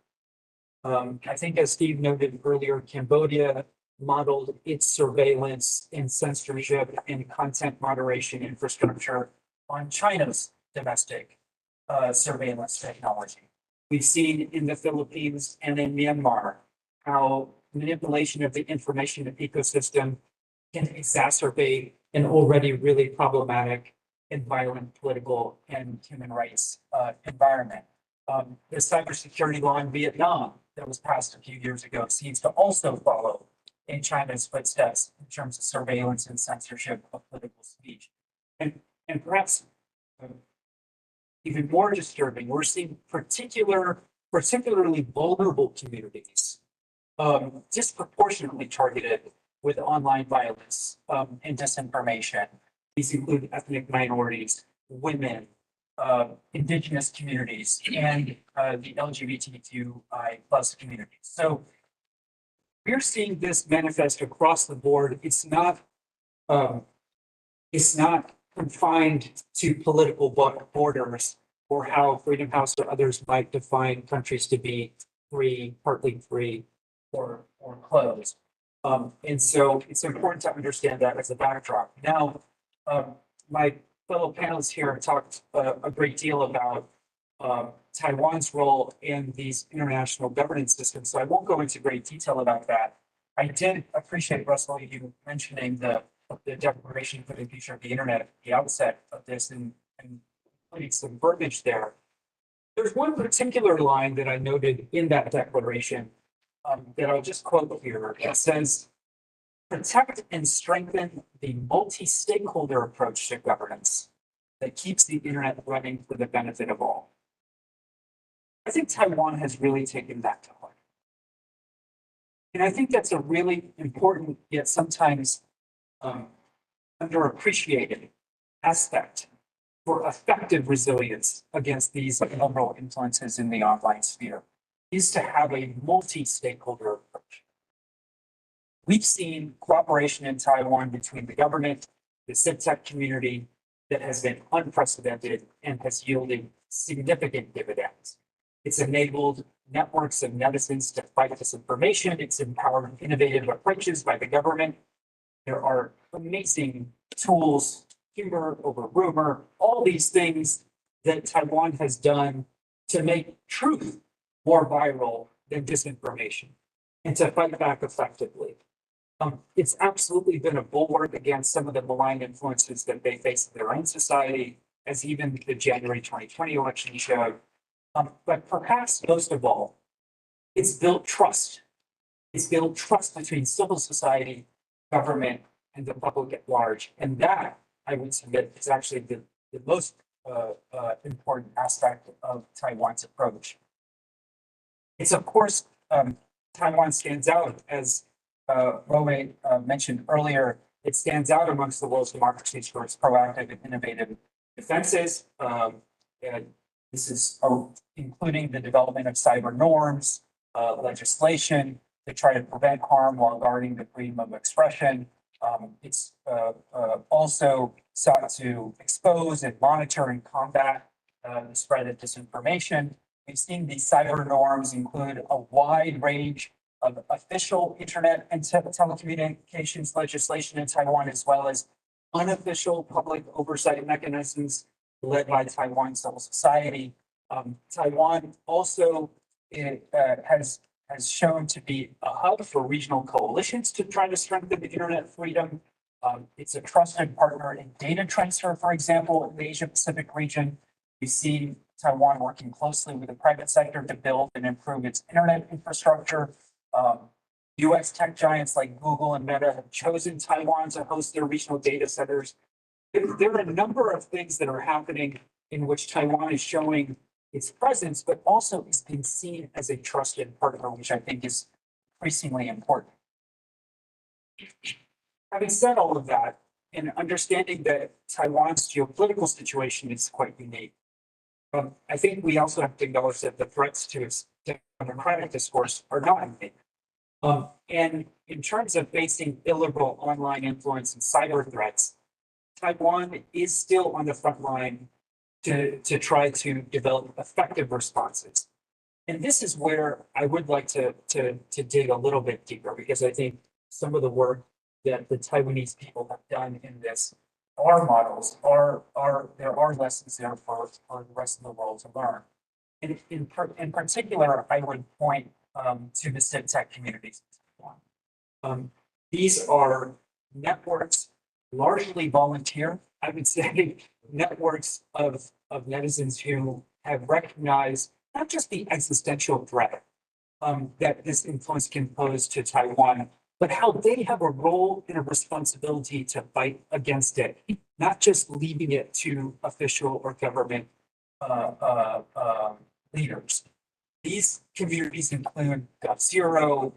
I think as Steve noted earlier, Cambodia modeled its surveillance and censorship and content moderation infrastructure on China's domestic surveillance technology. We've seen in the Philippines and in Myanmar how manipulation of the information ecosystem can exacerbate an already really problematic and violent political and human rights environment. The cybersecurity law in Vietnam that was passed a few years ago seems to also follow in China's footsteps in terms of surveillance and censorship of political speech. And perhaps even more disturbing, we're seeing particularly vulnerable communities disproportionately targeted with online violence and disinformation. These include ethnic minorities, women, indigenous communities, and the LGBTQI plus communities. So we're seeing this manifest across the board. It's not confined to political borders or how Freedom House or others might define countries to be free, partly free, or closed. And so it's important to understand that as a backdrop. Now, my fellow panelists here talked a great deal about Taiwan's role in these international governance systems, so I won't go into great detail about that. I did appreciate, Russell, you mentioning the Declaration for the Future of the Internet at the outset of this and putting some verbiage there. There's one particular line that I noted in that declaration that I'll just quote here. It says, "Protect and strengthen the multi-stakeholder approach to governance that keeps the internet running for the benefit of all." I think Taiwan has really taken that to heart. And I think that's a really important, yet sometimes underappreciated aspect for effective resilience against these ephemeral influences in the online sphere, is to have a multi-stakeholder approach. We've seen cooperation in Taiwan between the government, the CivTech community that has been unprecedented and has yielded significant dividends. It's enabled networks of netizens to fight disinformation. It's empowered innovative approaches by the government. There are amazing tools, humor over rumor, all these things that Taiwan has done to make truth more viral than disinformation and to fight back effectively. It's absolutely been a bulwark against some of the malign influences that they face in their own society, as even the January 2020 election showed. But perhaps most of all, it's built trust is build trust between civil society, government, and the public at large. And that, I would submit, is actually the most important aspect of Taiwan's approach. It's of course, Taiwan stands out as Kuo-wei mentioned earlier. It stands out amongst the world's democracies for its proactive and innovative defenses. And this is including the development of cyber norms, legislation to try to prevent harm while guarding the freedom of expression. It's also sought to expose and monitor and combat the spread of disinformation. We've seen these cyber norms include a wide range of official internet and telecommunications legislation in Taiwan, as well as unofficial public oversight mechanisms led by Taiwan civil society. Taiwan also has shown to be a hub for regional coalitions to try to strengthen the internet freedom. It's a trusted partner in data transfer, for example, in the Asia Pacific region. We've seen Taiwan working closely with the private sector to build and improve its internet infrastructure. US tech giants like Google and Meta have chosen Taiwan to host their regional data centers. There are a number of things that are happening in which Taiwan is showing its presence, but also is being seen as a trusted partner, which I think is increasingly important. Having said all of that, and understanding that Taiwan's geopolitical situation is quite unique, I think we also have to acknowledge that the threats to its democratic discourse are not unique. And in terms of facing illiberal online influence and cyber threats, Taiwan is still on the front line to try to develop effective responses. And this is where I would like to dig a little bit deeper, because I think some of the work that the Taiwanese people have done in this are models, there are lessons there for the rest of the world to learn. And in particular, I would point to the civ tech communities in Taiwan. These are networks, largely volunteer, I would say, networks of netizens who have recognized not just the existential threat that this influence can pose to Taiwan, but how they have a role and a responsibility to fight against it, not just leaving it to official or government leaders. These communities include GovZero.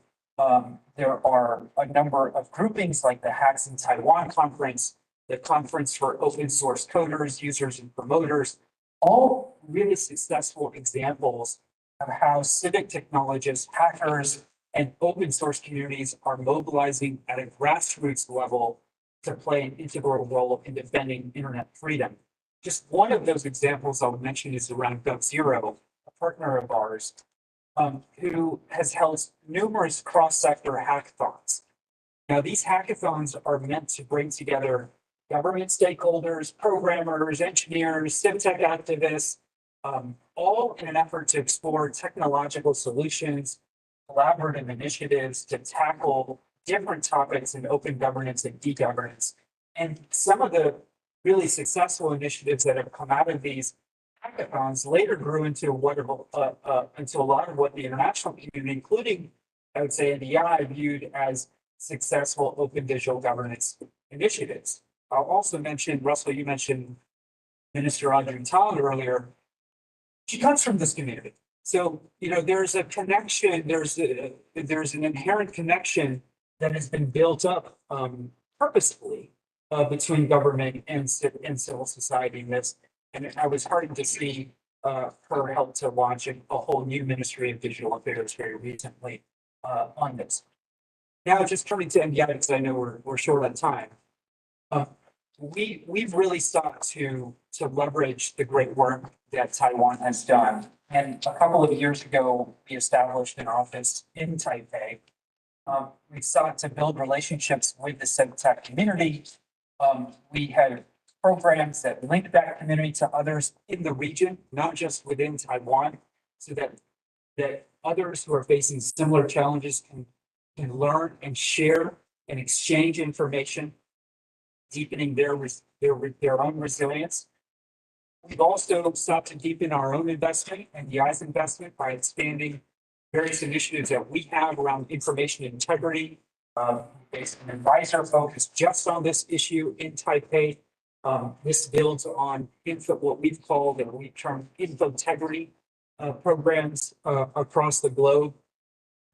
There are a number of groupings like the Hacks in Taiwan Conference, the Conference for Open Source Coders, Users, and Promoters, all really successful examples of how civic technologists, hackers, and open source communities are mobilizing at a grassroots level to play an integral role in defending internet freedom. Just one of those examples I'll mention is around GovZero, a partner of ours, who has held numerous cross-sector hackathons. Now, these hackathons are meant to bring together government stakeholders, programmers, engineers, civ tech activists, all in an effort to explore technological solutions, collaborative initiatives to tackle different topics in open governance and e-governance. And some of the really successful initiatives that have come out of these hackathons later grew into into a lot of what the international community, including, I would say, NDI, viewed as successful open digital governance initiatives. I'll also mention, Russell, you mentioned Minister Audrey Tang earlier. She comes from this community. So, there's a connection, there's an inherent connection that has been built up purposefully between government and civil society in this. And I was heartened to see her help to launch a whole new Ministry of Digital Affairs very recently on this. Now, just turning to NDI, because I know we're short on time. We've really sought to leverage the great work that Taiwan has done. And a couple of years ago, we established an office in Taipei. We sought to build relationships with the civ tech community. We had programs that link that community to others in the region, not just within Taiwan, so that others who are facing similar challenges can learn and share and exchange information, deepening their own resilience. We've also sought to deepen our own investment and NDI's investment by expanding various initiatives that we have around information integrity. There's an advisor focused just on this issue in Taipei. This builds on what we've called and we term info-integrity programs across the globe.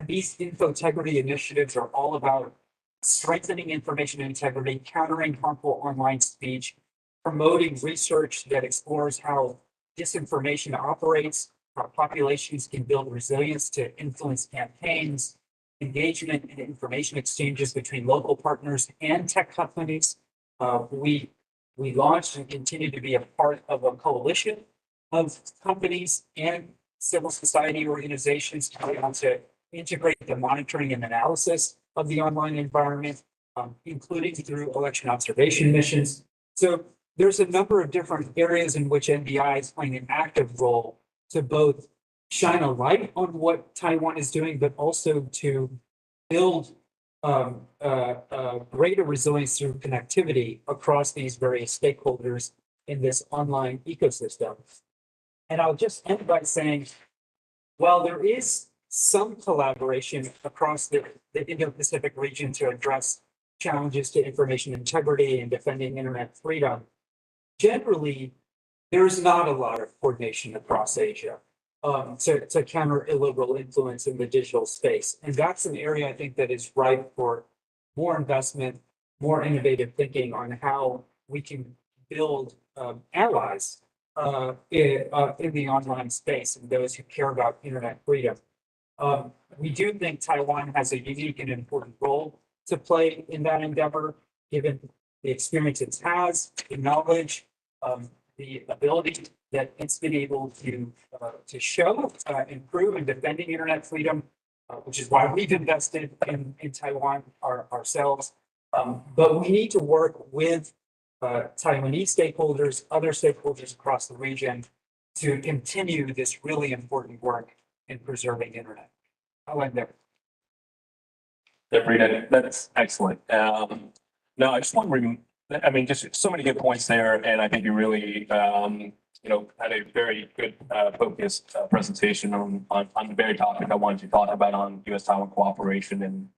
These info-integrity initiatives are all about strengthening information integrity, countering harmful online speech, promoting research that explores how disinformation operates, how populations can build resilience to influence campaigns, engagement and information exchanges between local partners and tech companies. We launched and continue to be a part of a coalition of companies and civil society organizations to be able to integrate the monitoring and analysis of the online environment, including through election observation missions. So there's a number of different areas in which NBI is playing an active role to both shine a light on what Taiwan is doing, but also to build greater resilience through connectivity across these various stakeholders in this online ecosystem. And I'll just end by saying, while there is some collaboration across the Indo-Pacific region to address challenges to information integrity and defending internet freedom, generally, there's not a lot of coordination across Asia to counter illiberal influence in the digital space. And that's an area I think that is ripe for more investment, more innovative thinking on how we can build allies in the online space and those who care about internet freedom. We do think Taiwan has a unique and important role to play in that endeavor, given the experience it has, the knowledge, the ability that it's been able to show, improve in defending internet freedom, which is why we've invested in Taiwan ourselves. But we need to work with Taiwanese stakeholders, other stakeholders across the region to continue this really important work in preserving internet. I'll end there. Yeah, Brita, that's excellent. No, I just want to, I mean, just so many good points there, and I think you really, had a very good, focused presentation on the very topic I wanted to talk about on U.S.-Taiwan cooperation and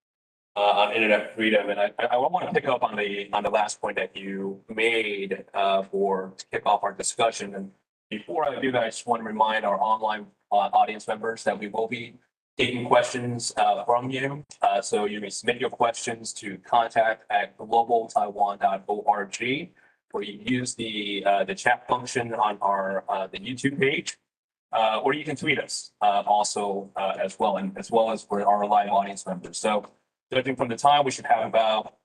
on internet freedom. And I want to pick up on the last point that you made to kick off our discussion. And before I do that, I just want to remind our online audience members that we will be taking questions from you. So you may submit your questions to contact@globaltaiwan.org, or you use the chat function on our the YouTube page, or you can tweet us also as well, and as well as for our live audience members. So judging from the time, we should have about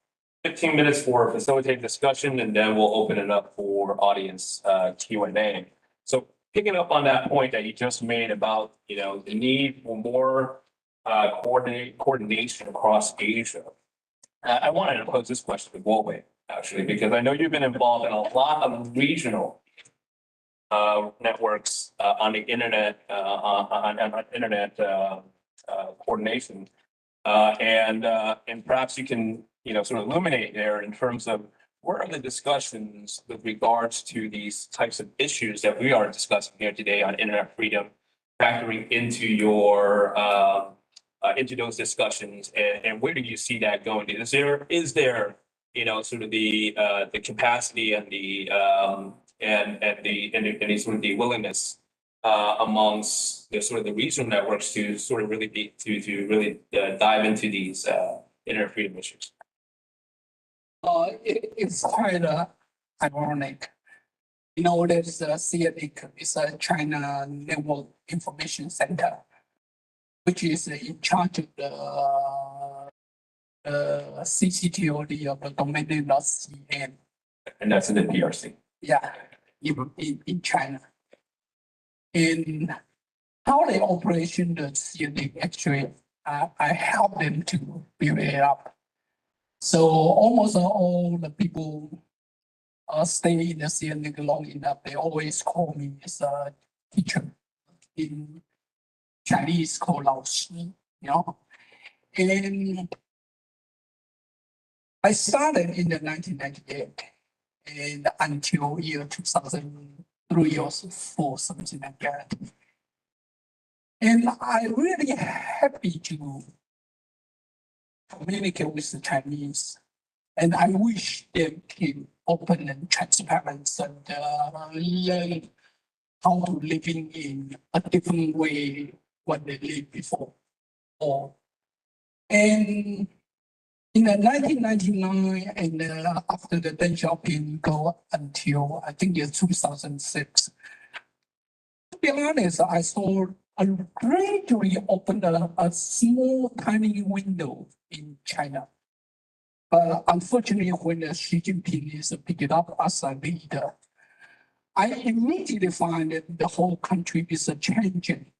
15 minutes for facilitated discussion, and then we'll open it up for audience Q&A. So picking up on that point that you just made about, the need for more coordination across Asia. I wanted to pose this question to Kuo-wei, actually, because I know you've been involved in a lot of regional networks on the internet, on internet coordination. And perhaps you can, sort of illuminate there in terms of what are the discussions with regards to these types of issues that we are discussing here today on internet freedom, factoring into your into those discussions, and where do you see that going? Is there sort of the capacity and the sort of the willingness amongst sort of the regional networks to sort of really really dive into these internet freedom issues? It's quite ironic. There's a CNIC, it's a China Network Information Center, which is in charge of the CCTOD of the domain.cn. And that's in the PRC. Yeah, in China. And how they operation the CNIC, actually, I helped them to build it up. So almost all the people stay in the CNIC long enough, they always call me as a teacher. In Chinese called 老师, And I started in the 1998 and until year 2003 or 4, something like that. And I'm really happy to communicate with the Chinese. And I wish them to open and transparent and learn how to living in a different way what they lived before. And in the 1999 and after the Deng Xiaoping go until I think it's 2006, to be honest, I saw a gradually open a small tiny window in China. But unfortunately, when Xi Jinping is picked up as a leader, I immediately find that the whole country is changing.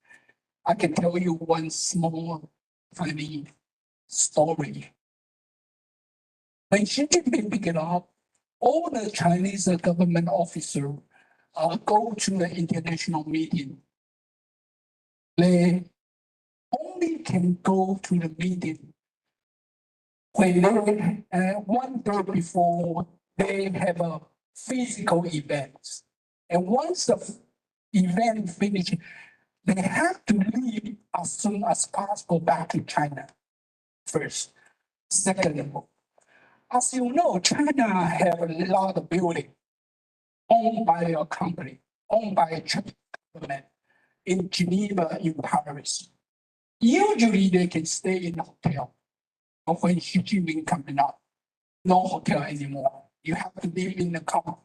I can tell you one small tiny story. When Xi Jinping picked it up, all the Chinese government officers go to the international meeting. They only can go to the meeting when they, one day before they have a physical event. And once the event finishes, they have to leave as soon as possible back to China first. Second of all, as you know, China have a lot of buildings owned by a company, owned by a Chinese government in Geneva, in Paris. Usually they can stay in a hotel. But when Xi Jinping coming up, no hotel anymore. You have to live in the compound.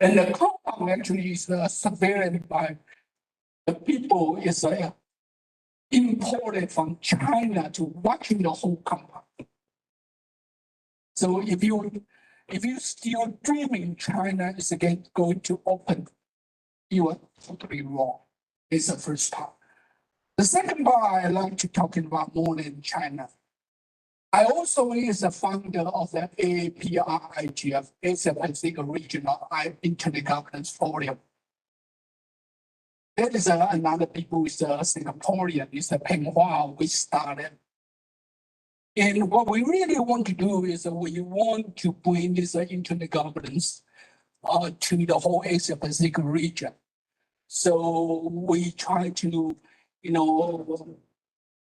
And the compound actually is surveilled by the people is imported from China to watching the whole compound. So if you still dreaming China is again going to open, you are totally wrong. It's the first part. The second part I like to talk about more than China. I also is a founder of the APRIGF, Asia Pacific Regional Internet Governance Forum. There is another people is a Singaporean, is a Peng Hua, we started. And what we really want to do is we want to bring this internet governance to the whole Asia Pacific region. So we try to,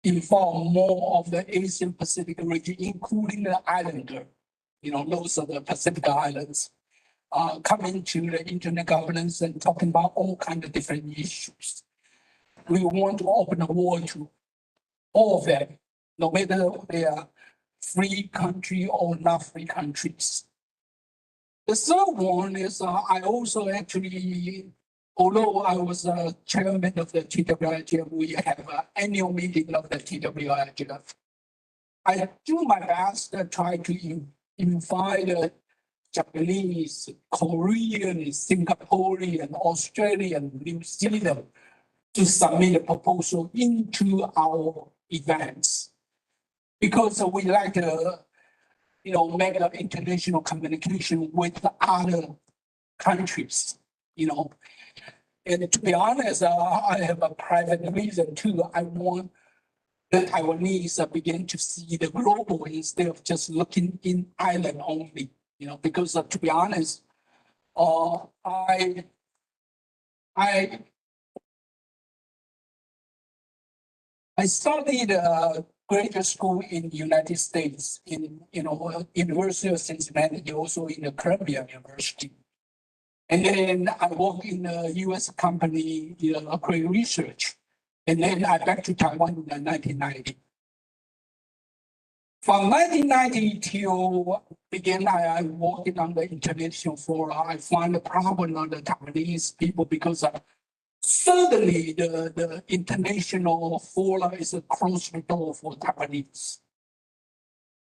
involve more of the Asian Pacific region, including the islander, those are the Pacific Islands, coming to the internet governance and talking about all kinds of different issues. We want to open the world to all of them, no matter they are free country or not free countries. The third one is I also actually, although I was chairman of the TWIGF, we have an annual meeting of the TWIGF. I do my best to try to invite Japanese, Korean, Singaporean, Australian, New Zealand to submit a proposal into our events. Because we like to, make an international communication with other countries, And to be honest, I have a private reason too. I want the Taiwanese begin to see the global instead of just looking in island only, because to be honest, I studied graduate school in the United States, in University of Cincinnati, also in the Columbia University. And then I worked in a US company, create research. And then I back to Taiwan in 1990. From 1990 till began, I working on the international forum. I find the problem on the Taiwanese people because suddenly the international forum is a closed door for Taiwanese.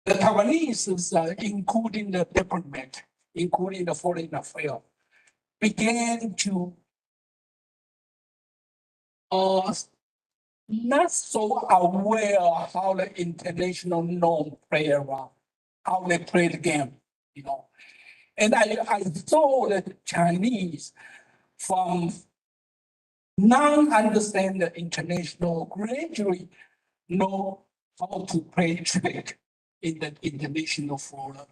The Taiwanese is including the diplomat, including the foreign affairs, began to not so aware of how the international norm play around, how they play the game, And I saw the Chinese from non-understand the international gradually know how to play trick in the international forum.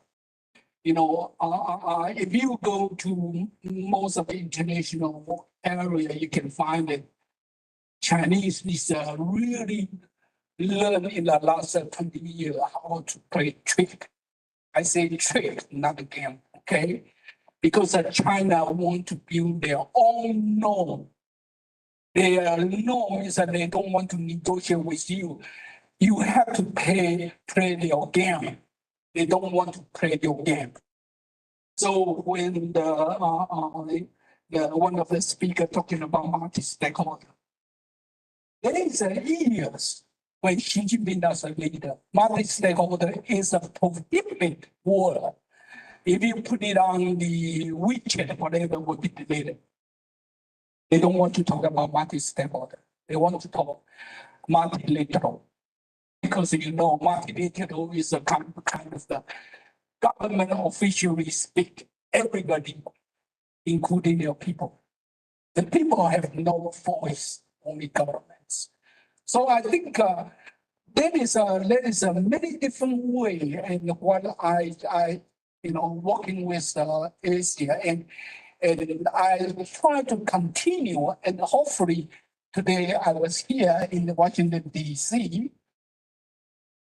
If you go to most of the international area, you can find it. Chinese is really learn in the last 20 years how to play trick. I say trick, not a game, okay? Because China want to build their own norm. Their norm is that they don't want to negotiate with you. You have to play their game. They don't want to play your game. So when the one of the speaker talking about multi-stakeholder, there is years when Xi Jinping as a leader, multi-stakeholder is a prohibited word. If you put it on the WeChat, whatever will be deleted. They don't want to talk about multi-stakeholder. They want to talk multilateral. Because you know, multilateral is a kind of the government officially speak everybody, including their people. The people have no voice, only governments. So I think there is a many different way, and what I working with Asia, and I try to continue, and hopefully today I was here in Washington D.C.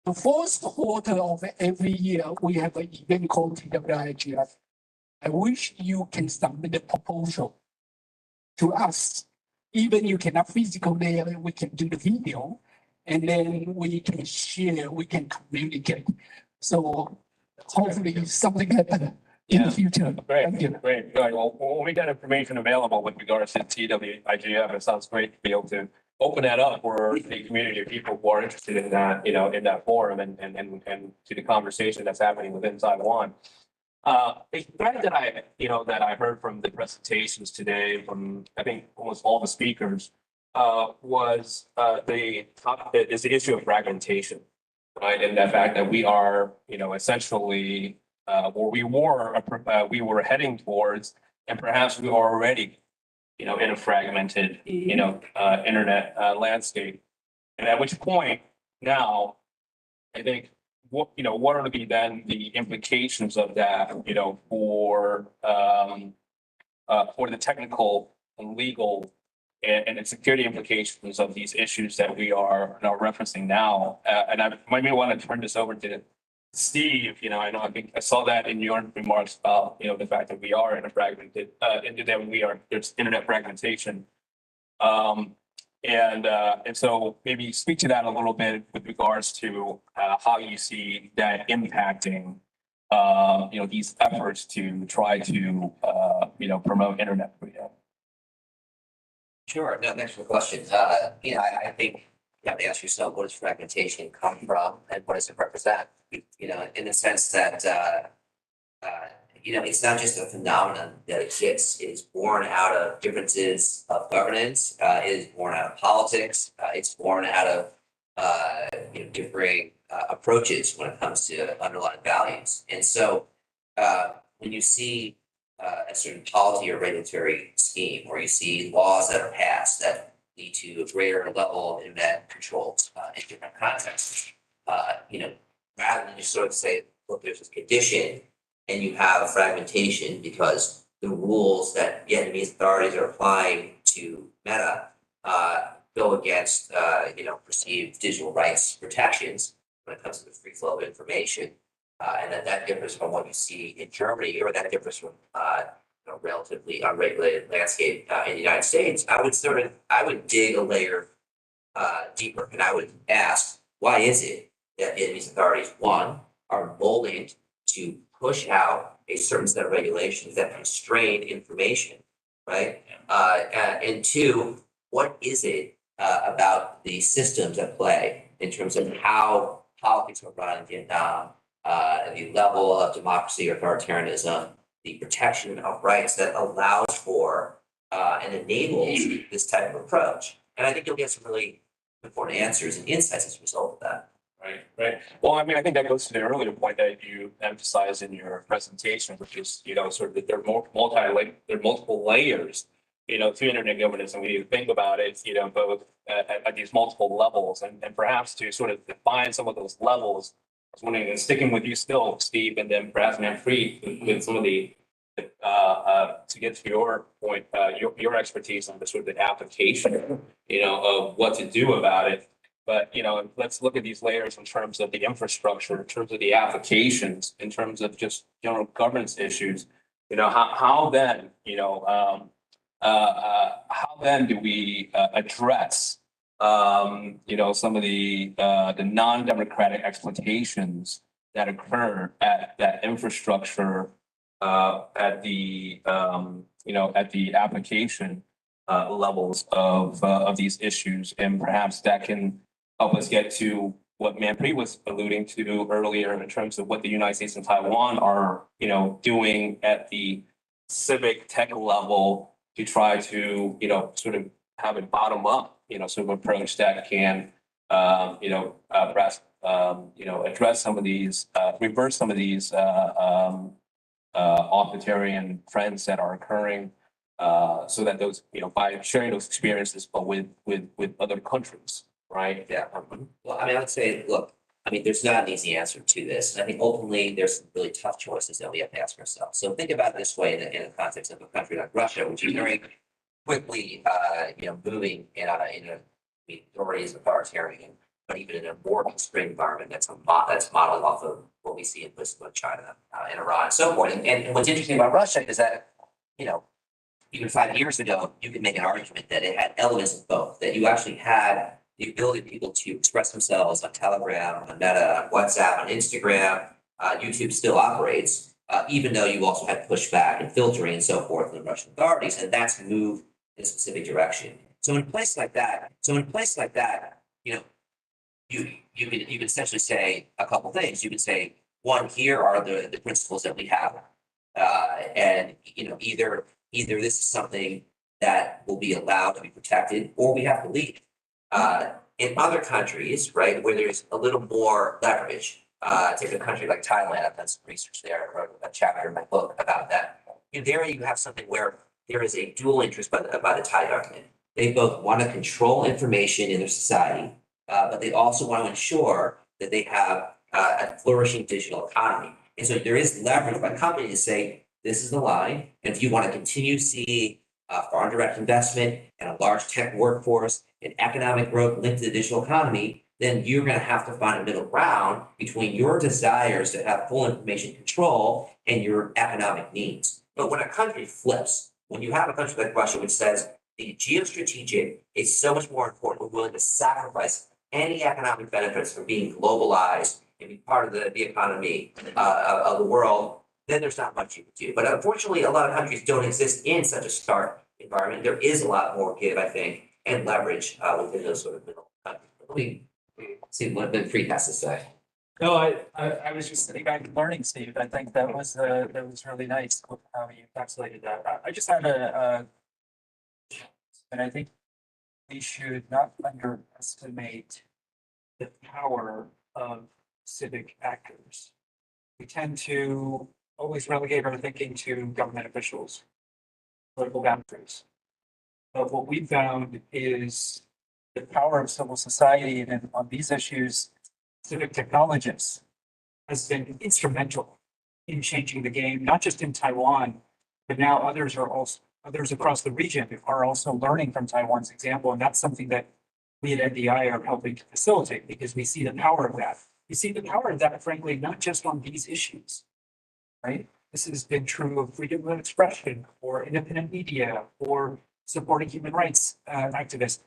The first quarter of every year, we have an event called TWIGF. I wish you can submit a proposal to us. Even you cannot physically, we can do the video, and then we can share, we can communicate. So hopefully something happen in the future. Great, Thank you. great. Good. Well, when we got information available with regards to TWIGF, it sounds great to be able to open that up for the community of people who are interested in that, in that forum and to the conversation that's happening within Taiwan. A thread that I heard from the presentations today from, I think, almost all the speakers, was the issue of fragmentation, right? And the fact that we are, essentially, where we were heading towards, and perhaps we are already, in a fragmented, internet landscape. And at which point now, I think what are to be then the implications of that, for the technical and legal and the security implications of these issues that we are now referencing now. And I might want to turn this over to Steve. I think I saw that in your remarks about, the fact that we are in a fragmented, there's internet fragmentation. And so maybe speak to that a little bit with regards to how you see that impacting, these efforts to try to, promote internet freedom. Sure. No, thanks for the question. I think you have to ask yourself, where does fragmentation come from and what does it represent? In the sense that, it's not just a phenomenon that exists. It is born out of differences of governance. It is born out of politics. It's born out of, differing approaches when it comes to underlying values. And so when you see a certain policy or regulatory scheme, or you see laws that are passed that lead to a greater level of internet controls in different contexts, rather than just sort of say, look, there's this condition, and you have fragmentation because the rules that Vietnamese authorities are applying to Meta go against, perceived digital rights protections when it comes to the free flow of information. And that differs from what you see in Germany, or that differs from relatively unregulated landscape in the United States. I would dig a layer deeper, and I would ask, why is it that Vietnamese authorities, one, are emboldened to push out a certain set of regulations that constrain information, right? And two, what is it about the systems at play in terms of how politics are run in Vietnam, the level of democracy or authoritarianism, the protection of rights that allows for and enables this type of approach? And I think you'll get some really important answers and insights as a result of that. Right. Well, I think that goes to the earlier point that you emphasized in your presentation, which is, sort of that there are multiple layers, to internet governance. And when you think about it, both at these multiple levels, and perhaps to sort of define some of those levels, I was wondering, and sticking with you still, Steve, and then perhaps Manpreet with some of the to get to your point, your expertise on the sort of the application, of what to do about it. But, let's look at these layers in terms of the infrastructure, in terms of the applications, in terms of just general governance issues. How then, how then do we address, some of the non-democratic exploitations that occur at that infrastructure, at the application levels of these issues, and perhaps that can help us get to what Manpreet was alluding to earlier in terms of what the United States and Taiwan are, doing at the civic tech level to try to, sort of have a bottom up, sort of approach that can, perhaps, address some of these, reverse some of these authoritarian trends that are occurring, so that those, by sharing those experiences, but with other countries, right? Yeah. Well, I would say, look, there's not an easy answer to this. And I think ultimately there's some really tough choices that we have to ask ourselves. So think about it this way in the context of a country like Russia, which is very quickly, moving already is authoritarian, but even in a more constrained environment that's modeled off of what we see in places like China and Iran and so forth. And what's interesting about Russia is that, even 5 years ago, you could make an argument that it had elements of both, that you actually had the ability of people to express themselves on Telegram, on Meta, on WhatsApp, on Instagram. YouTube still operates, even though you also had pushback and filtering and so forth from the Russian authorities, and that's moved in a specific direction. So in a place like that, you can essentially say a couple things. You can say, one, here are the principles that we have, and either this is something that will be allowed to be protected, or we have to leave. In other countries, right, where there's a little more leverage, take a country like Thailand. I've done some research there. I wrote a chapter in my book about that. There you have something where there is a dual interest by the Thai government. They both want to control information in their society, but they also want to ensure that they have a flourishing digital economy. And so there is leverage by companies to say, this is the line. And if you want to continue to see foreign direct investment and a large tech workforce and economic growth linked to the digital economy, then you're going to have to find a middle ground between your desires to have full information control and your economic needs. But when a country flips, when you have a country like Russia, which says the geostrategic is so much more important, we're willing to sacrifice any economic benefits for being globalized and be part of the economy of the world, then there's not much you can do. But unfortunately, a lot of countries don't exist in such a stark environment. There is a lot more give, I think, and leverage within those sort of middle countries. Let me see what Manpreet has to say. No, I was just sitting back and learning, Steve. I think that was really nice how you encapsulated that. I just had and I think we should not underestimate the power of civic actors. We tend to always relegate our thinking to government officials, political boundaries. But what we found is the power of civil society and on these issues, civic technologists has been instrumental in changing the game, not just in Taiwan, but now others across the region are also learning from Taiwan's example. And that's something that we at NDI are helping to facilitate because we see the power of that. We see the power of that, frankly, not just on these issues, right? This has been true of freedom of expression or independent media or supporting human rights activists.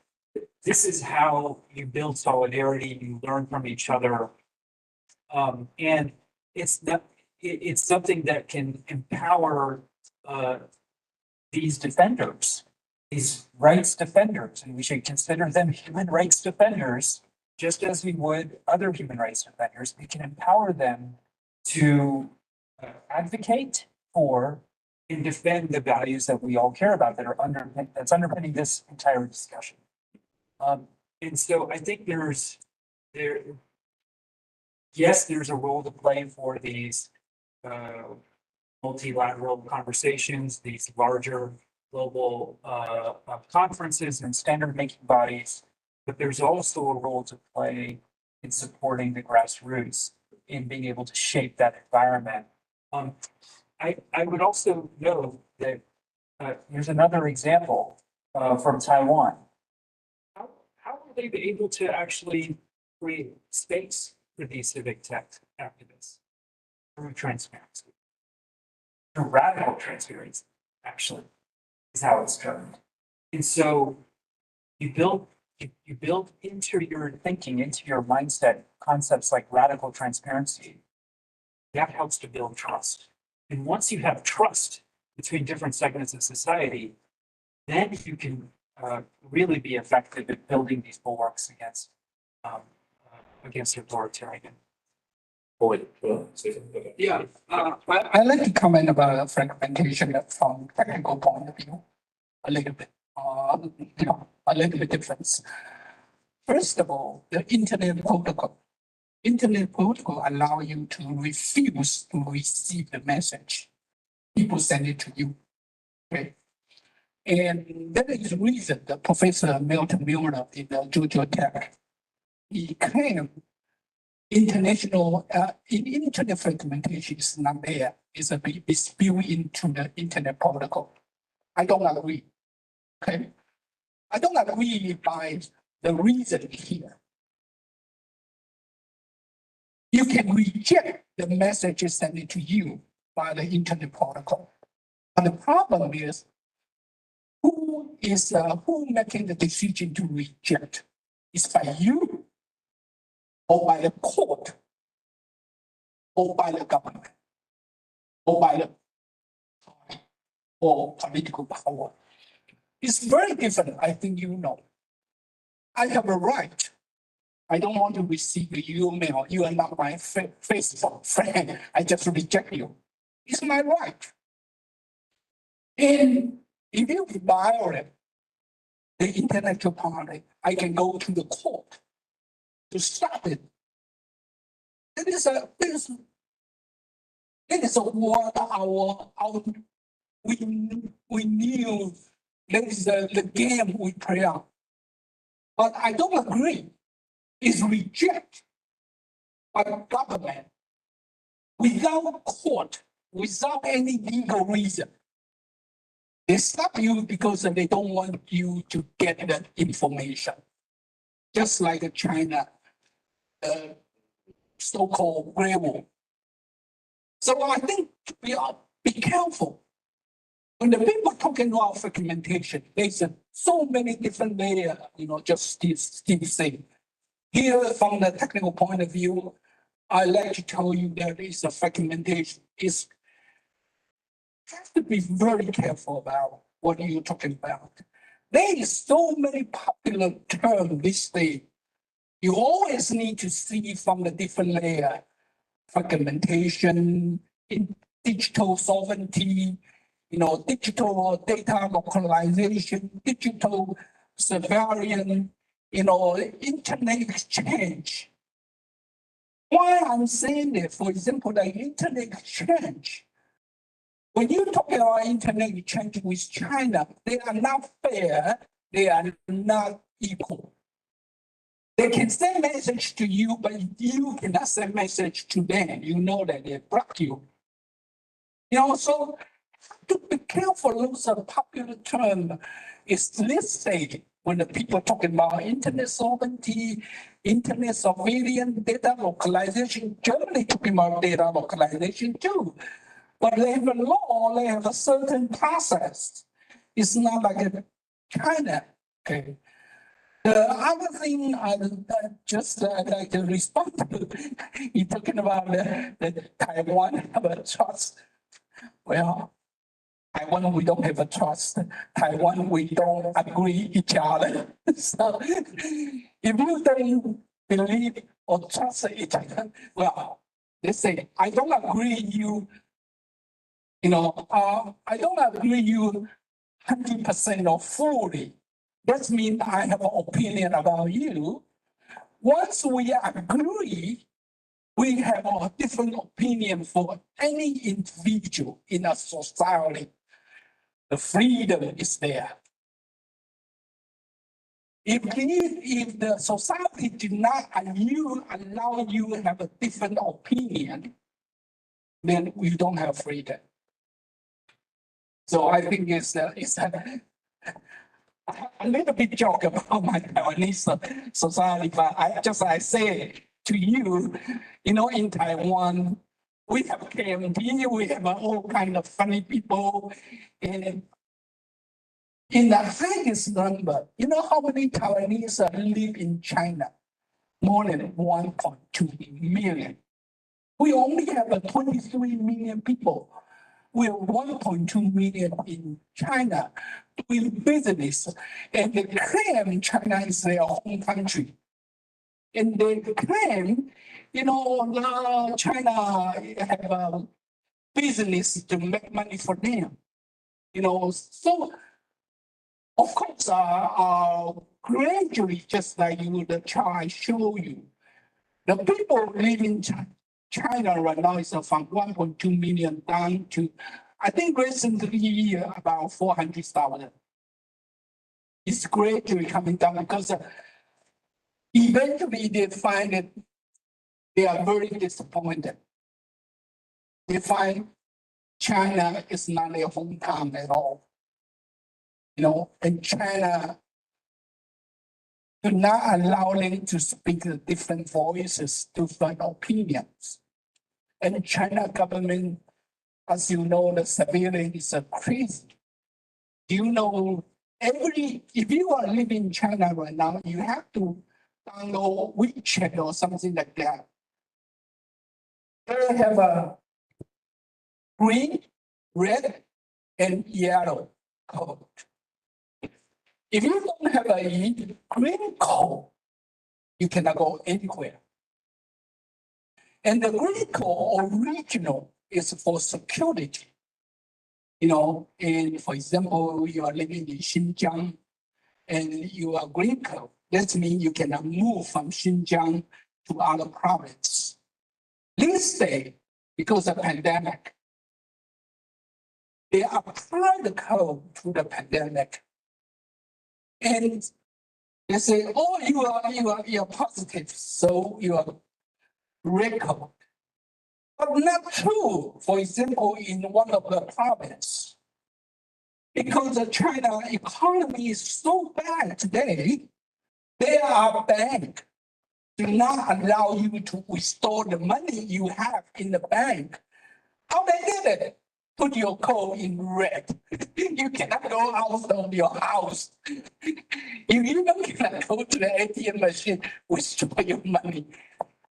This is how you build solidarity, you learn from each other. And it's something that can empower these defenders, these rights defenders, and we should consider them human rights defenders, just as we would other human rights defenders. We can empower them to advocate for and defend the values that we all care about that are underpinning this entire discussion. And so I think there's a role to play for these multilateral conversations, these larger global conferences and standard making bodies, but there's also a role to play in supporting the grassroots in being able to shape that environment. I would also note that here's another example from Taiwan. How were they able to actually create space for these civic tech activists? Through transparency. Through radical transparency, actually, is how it's termed. And so you build into your thinking, into your mindset, concepts like radical transparency. That helps to build trust. And once you have trust between different segments of society, then you can really be effective at building these bulwarks against authoritarian. Yeah, I like to comment about fragmentation from technical point of view a little bit, a little bit difference. First of all, the internet protocol. Internet protocol allow you to refuse to receive the message. People send it to you, okay? And that is the reason that Professor Milton Mueller in the Georgia Tech, he claimed internet fragmentation is not there. It's built into the internet protocol. I don't agree. Okay. I don't agree by the reason here. You can reject the messages sent to you by the internet protocol. But the problem is who making the decision to reject? Is by you or by the court or by the government or by the or political power. It's very different. I think you know. I have a right. I don't want to receive your email. You are not my Facebook friend. I just reject you. It's my right. And if you violate the intellectual property, I can go to the court to stop it. It is what we knew. That is the game we play out. But I don't agree. It's reject by government without court, without any legal reason. They stop you because they don't want you to get the information. Just like China, so-called Great Wall. So I think we are be careful. When the people talking about fragmentation, there's so many different layers, just Steve saying. Here, from the technical point of view, I like to tell you that it's a fragmentation. It's have to be very careful about what you're talking about. There is so many popular terms these days. You always need to see from the different layer, fragmentation, in digital sovereignty, digital data localization, digital surveillance, internet exchange. Why I'm saying that, for example, the internet exchange, when you talk about internet exchange with China, they are not fair, they are not equal. They can send message to you, but you cannot send message to them. You know that they block you. So to be careful, those are popular terms. It's this stage when the people talking about internet sovereignty, internet surveillance, data localization. Germany talking about data localization too. But they have a law, they have a certain process. It's not like China. Okay. The other thing I just like to respond to, you're talking about the Taiwan have a trust. Well, Taiwan, we don't have a trust. Taiwan, we don't agree each other. So if you don't believe or trust each other, well, they say, I don't agree you, I don't agree you 100% or fully. That means I have an opinion about you. Once we agree, we have a different opinion for any individual in a society. The freedom is there. If the society did not allow you to have a different opinion, then we don't have freedom. So I think it's a little bit joke about my Taiwanese society, but I say to you, in Taiwan, we have KMT, we have all kind of funny people, and in the highest number, you know how many Taiwanese live in China? More than 1.2 million. We only have 23 million people. We have 1.2 million in China doing business, and they claim China is their home country. And they claim, China have a business to make money for them. So of course, gradually, just like the chart I show you, the people living in China right now is from 1.2 million down to, I think recently about 400,000. It's gradually coming down because eventually they find that they are very disappointed. They find China is not their hometown at all. And China do not allow them to speak the different voices, different opinions. And China government, as you know, the surveillance is crazy. If you are living in China right now, you have to download WeChat or something like that. They have a green, red, and yellow code. If you don't have a green code, you cannot go anywhere. And the green code original is for security. And for example, you are living in Xinjiang and you are green code. That means you cannot move from Xinjiang to other province. This day, because of pandemic, they apply the code to the pandemic. And they say, oh, you are positive, so you are red code. But not true. For example, in one of the province, because the China economy is so bad today, they are bank do not allow you to withdraw the money you have in the bank. How they did it? Put your code in red. You cannot go out of your house. You even cannot go to the ATM machine, withdraw your money.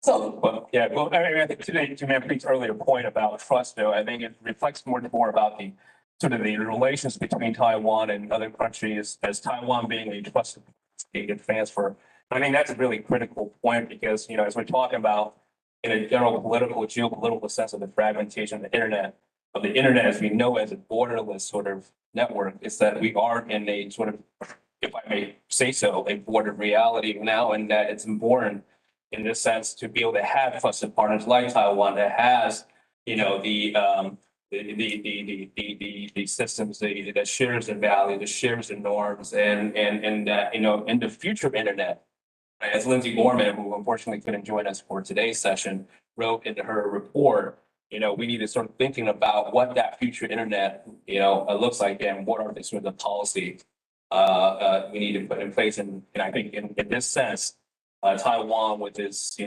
So, I think to Manpreet's earlier point about trust, though, I think it reflects more about the sort of the relations between Taiwan and other countries, as Taiwan being a trusted state transfer. I think that's a really critical point because, as we're talking about in a general geopolitical sense of the fragmentation of the internet as we know as a borderless sort of network, is that we are in a sort of, if I may say so, a border reality now, and that it's important in this sense to be able to have trusted partners like Taiwan that has, the systems that shares the value, that shares the norms, and that, in the future internet, right, as Lindsay Gorman, who unfortunately couldn't join us for today's session, wrote in her report, we need to start thinking about what that future internet, looks like and what are the sort of the policy we need to put in place. And I think in this sense, Taiwan with its,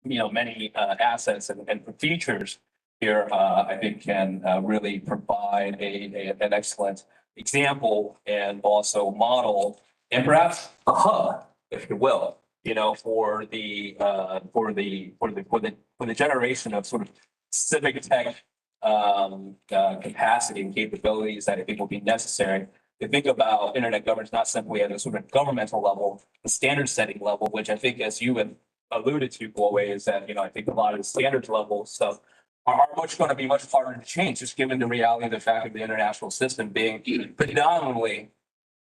many assets and features here, I think can really provide an excellent example and also model and perhaps a hub, if you will, for the generation of sort of civic tech capacity and capabilities that I think will be necessary to think about internet governance, not simply at a sort of governmental level, the standard setting level, which I think, as you have alluded to, Kuo-wei, is that, I think a lot of the standards level stuff are going to be much harder to change, just given the reality of the fact of the international system being predominantly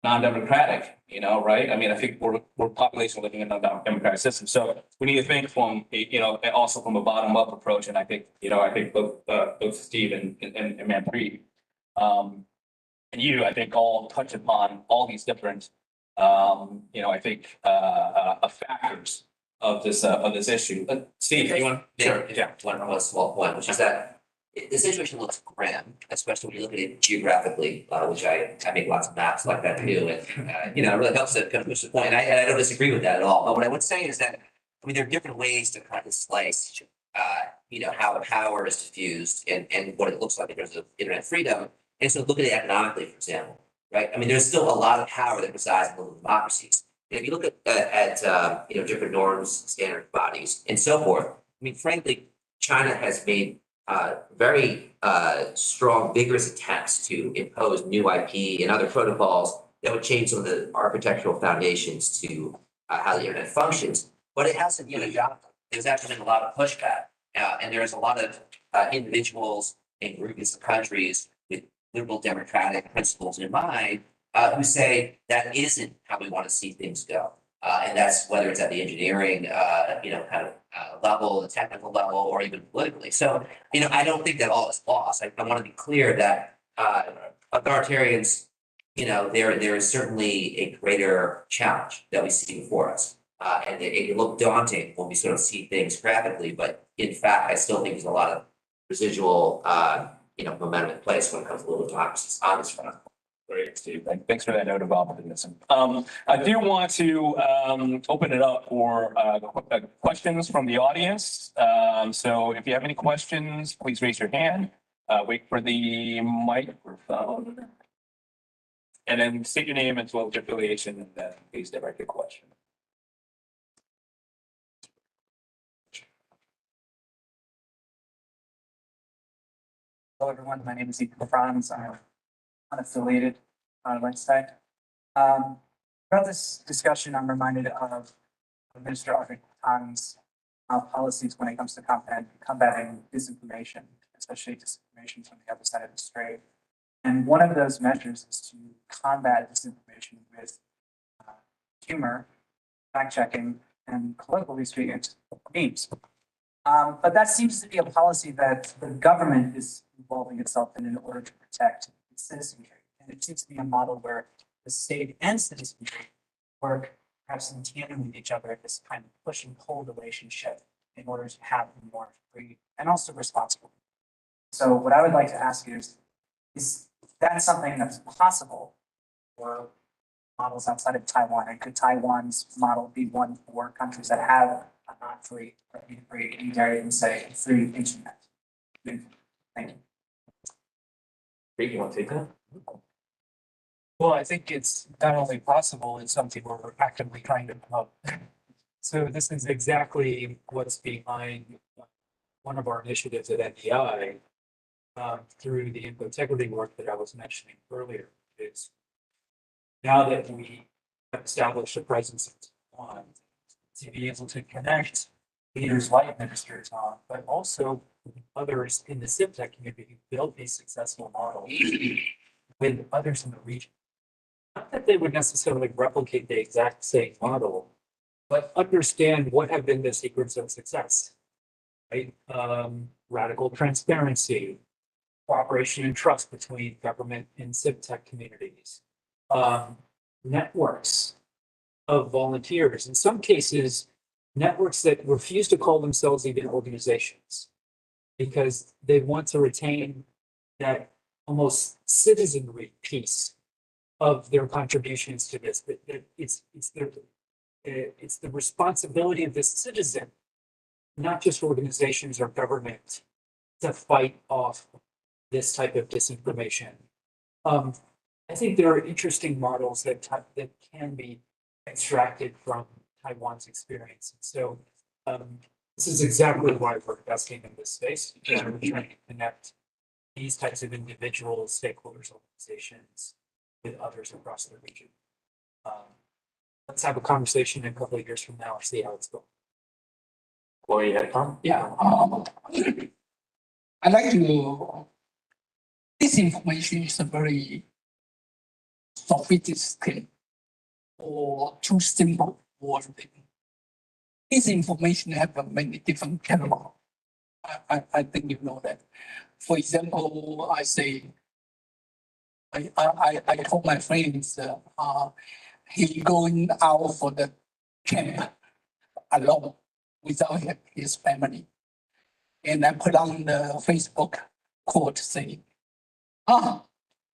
non-democratic, right? I mean, I think we're population living in a democratic system. So we need to think from, also from a bottom-up approach. And I think, both Steve and Manpreet, and you, I think, all touch upon all these different, factors of this issue. Steve, you want? Sure. Yeah. One small point, which is that the situation looks grim, especially when you look at it geographically, which I make lots of maps like that too. And, it really helps to kind of push the point. And I don't disagree with that at all. But what I would say is that, I mean, there are different ways to kind of slice, how power is diffused and what it looks like in terms of internet freedom. And so look at it economically, for example, right? I mean, there's still a lot of power that resides in little democracies. And if you look at different norms, standard bodies, and so forth, I mean, frankly, China has made very strong, vigorous attempts to impose new IP and other protocols that would change some of the architectural foundations to how the internet functions. But it hasn't yet adopted. There's actually been a lot of pushback, and there's a lot of individuals and groups of countries with liberal democratic principles in mind who say that isn't how we want to see things go. And that's whether it's at the engineering, level, the technical level, or even politically. So, I don't think that all is lost. I want to be clear that authoritarians, there is certainly a greater challenge that we see before us. And it can look daunting when we sort of see things graphically, but in fact, I still think there's a lot of residual, momentum in place when it comes to liberal democracies on this front. Great, Steve. Thanks for that note of optimism. I do want to open it up for questions from the audience. So if you have any questions, please raise your hand. Wait for the microphone. And then state your name as well as your affiliation, and then please direct your question. Hello, everyone. My name is Ethan Franz. I'm unaffiliated on Feldstein. Throughout this discussion, I'm reminded of Minister Arthur Tan's policies when it comes to combating disinformation, especially disinformation from the other side of the strait. And one of those measures is to combat disinformation with humor, fact-checking, and colloquially speaking, memes. But that seems to be a policy that the government is involving itself in order to protect its citizenry. And it seems to be a model where the state and citizenry work perhaps in tandem with each other at this kind of push and pull relationship in order to have a more free and also responsible. So what I would like to ask you is that something that's possible for models outside of Taiwan? And could Taiwan's model be one for countries that have a not free or free, and dare even say free internet? Thank you. Great, you want to take that? Well, I think it's not only possible, it's something we're actively trying to promote. So this is exactly what's behind one of our initiatives at NDI through the integrity work that I was mentioning earlier. Is now that we have established a presence on to be able to connect leaders like Minister Tom, but also others in the CivTech community who built these successful models with others in the region. Not that they would necessarily replicate the exact same model, but understand what have been the secrets of success, right? Radical transparency, cooperation and trust between government and CivTech communities, networks of volunteers, in some cases, networks that refuse to call themselves even organizations because they want to retain that almost citizenry piece of their contributions to this. It's the responsibility of the citizen, not just organizations or government, to fight off this type of disinformation. I think there are interesting models that can be extracted from Taiwan's experience. So this is exactly why we're investing in this space, because we're trying to connect these types of individuals, stakeholders, organizations with others across the region. Let's have a conversation in a couple of years from now, see how it's going. Kuo-wei, you had a comment? Yeah, I like to. This information is a very sophisticated or too simple wording. This information have many different categories. I think you know that. For example, I say, I told my friends, he going out for the camp alone without his family. And I put on the Facebook quote saying, ah,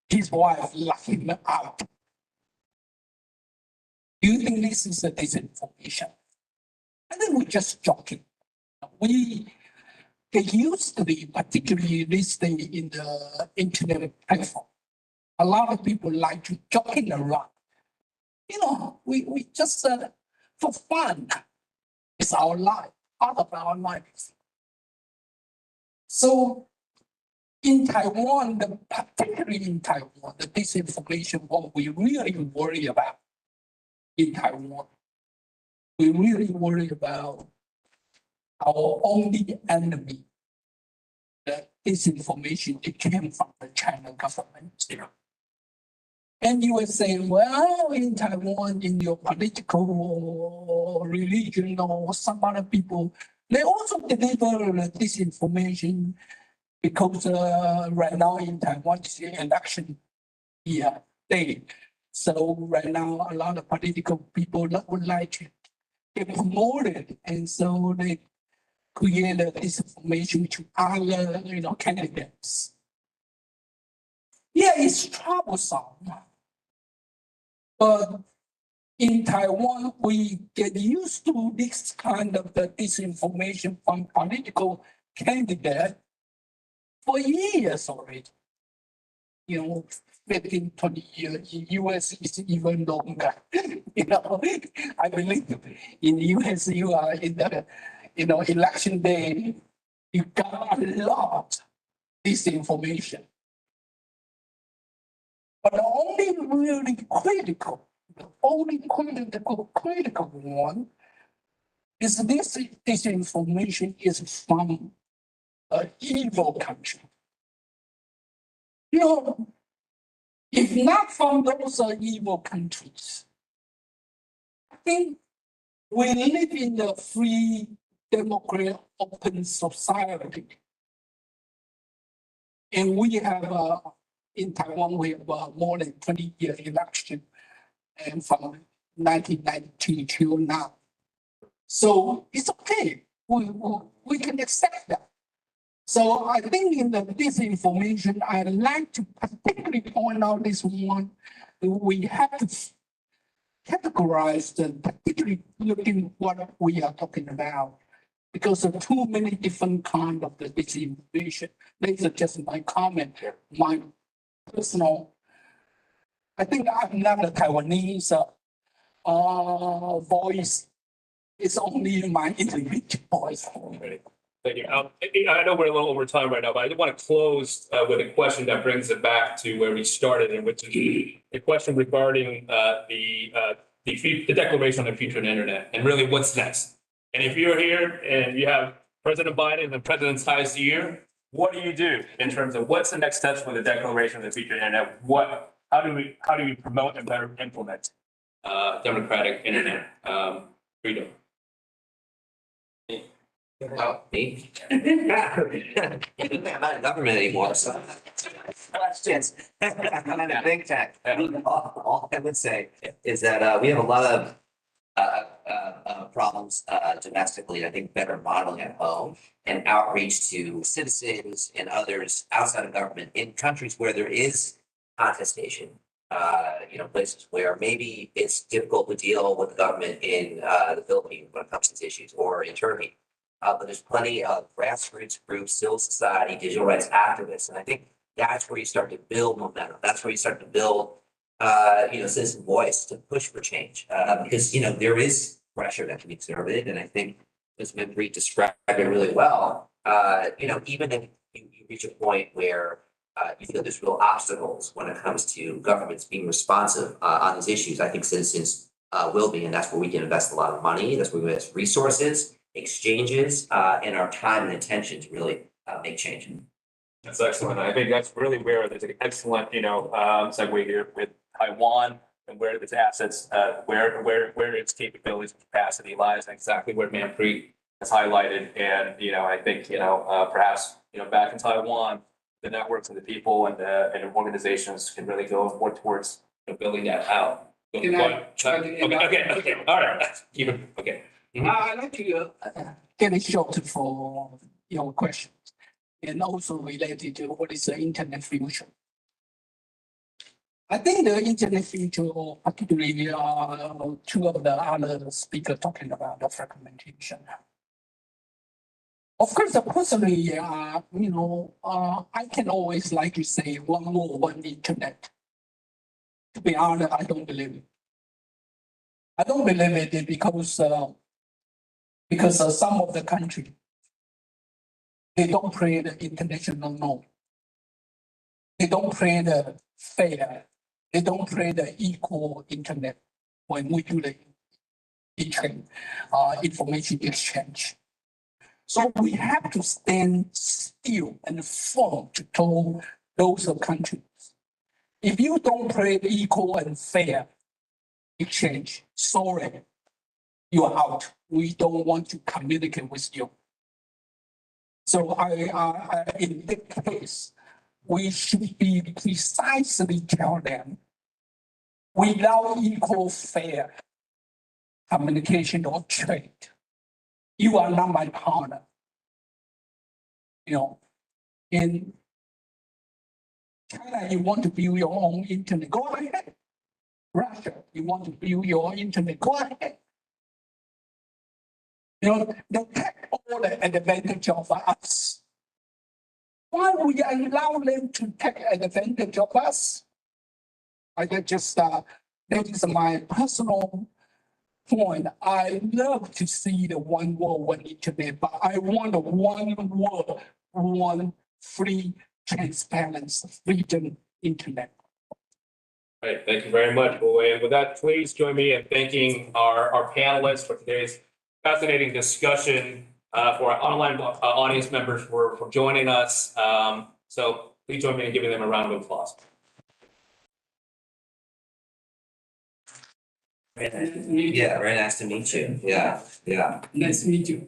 his wife locked him out. Do you think this is a disinformation? I think we're just joking. We get used to the, particularly this day in the internet platform. A lot of people like to joking around. We just for fun. It's our life, part of our lives. So in Taiwan, particularly in Taiwan, the disinformation, what we really worry about in Taiwan, we really worry about our only enemy. The disinformation, it came from the China government. And you were saying, well, in Taiwan, in your political, religion, or some other people, they also deliver disinformation because right now in Taiwan, it's the election year day. So right now, a lot of political people would like to get promoted. And so they create disinformation to other, candidates. Yeah, it's troublesome. But in Taiwan, we get used to this kind of the disinformation from political candidates for years already. 15, 20 years. In US, it's even longer. I believe in the US, you are in the, election day, you got a lot disinformation. But the only really critical one is this disinformation is from an evil country. If not from those evil countries, I think we live in a free, democratic, open society. And we have, in Taiwan, we have more than 20-year election, and from 1992 till now. So it's okay. We can accept that. So I think in the disinformation, I'd like to particularly point out this one. We have to categorize particularly looking what we are talking about, because of too many different kinds of the disinformation. These are just my comment, my personal. I think I'm not a Taiwanese voice. It's only my individual voice. Thank you. I know we're a little over time right now, but I want to close with a question that brings it back to where we started, and which is a question regarding the Declaration on the Future of the Internet, and really what's next. And if you're here and you have President Biden and President Tsai's year, what do you do in terms of what's the next steps for the Declaration of the Future of the Internet? How do we promote and better implement democratic internet freedom? Oh, me? I'm not in government anymore, so. Questions. I'm in a think tank. All I would say is that we have a lot of problems domestically. I think better modeling at home and outreach to citizens and others outside of government in countries where there is contestation. Places where maybe it's difficult to deal with the government in the Philippines when it comes to these issues, or in Turkey. But there's plenty of grassroots groups, civil society, digital rights activists. And I think that's where you start to build momentum. That's where you start to build, citizen voice to push for change. Because, there is pressure that can be exerted. And I think as Manpreet described it really well, even if you reach a point where you feel there's real obstacles when it comes to governments being responsive on these issues, I think citizens will be. And that's where we can invest a lot of money. That's where we invest resources, exchanges, and our time and attention to really make change. That's excellent. I think that's really where there's an excellent, segue here with Taiwan and where its assets, where its capabilities and capacity lies, and exactly where Manpreet has highlighted. And I think perhaps back in Taiwan, the networks and the people and the organizations can really go more towards building that out. Can I try to Okay. All right. Keep it. Okay. I'd like to get a short for your questions. and also related to what is the internet future. I think the internet future, particularly two of the other speakers talking about the fragmentation. Of course, personally, I can always like to say one world, one internet. To be honest, I don't believe it. I don't believe it because some of the country, they don't play the international norm. They don't play the fair. They don't play the equal internet when we do the information exchange. So we have to stand still and firm to tell those countries. If you don't play the equal and fair exchange, sorry, you are out. We don't want to communicate with you. So in this case, we should be precisely tell them, without equal fair communication or trade, you are not my partner. In China, you want to build your own internet, go ahead. Russia, you want to build your internet, go ahead. They take all the advantage of us. Why we allow them to take advantage of us? That is my personal point. I love to see the one world, one internet, but I want a one world, one free, transparent, freedom internet. Right, thank you very much, Kuo-wei. And with that, please join me in thanking our panelists for today's fascinating discussion, for our online audience members for joining us. So please join me in giving them a round of applause. Yeah, very nice to meet you. Yeah. Nice to meet you.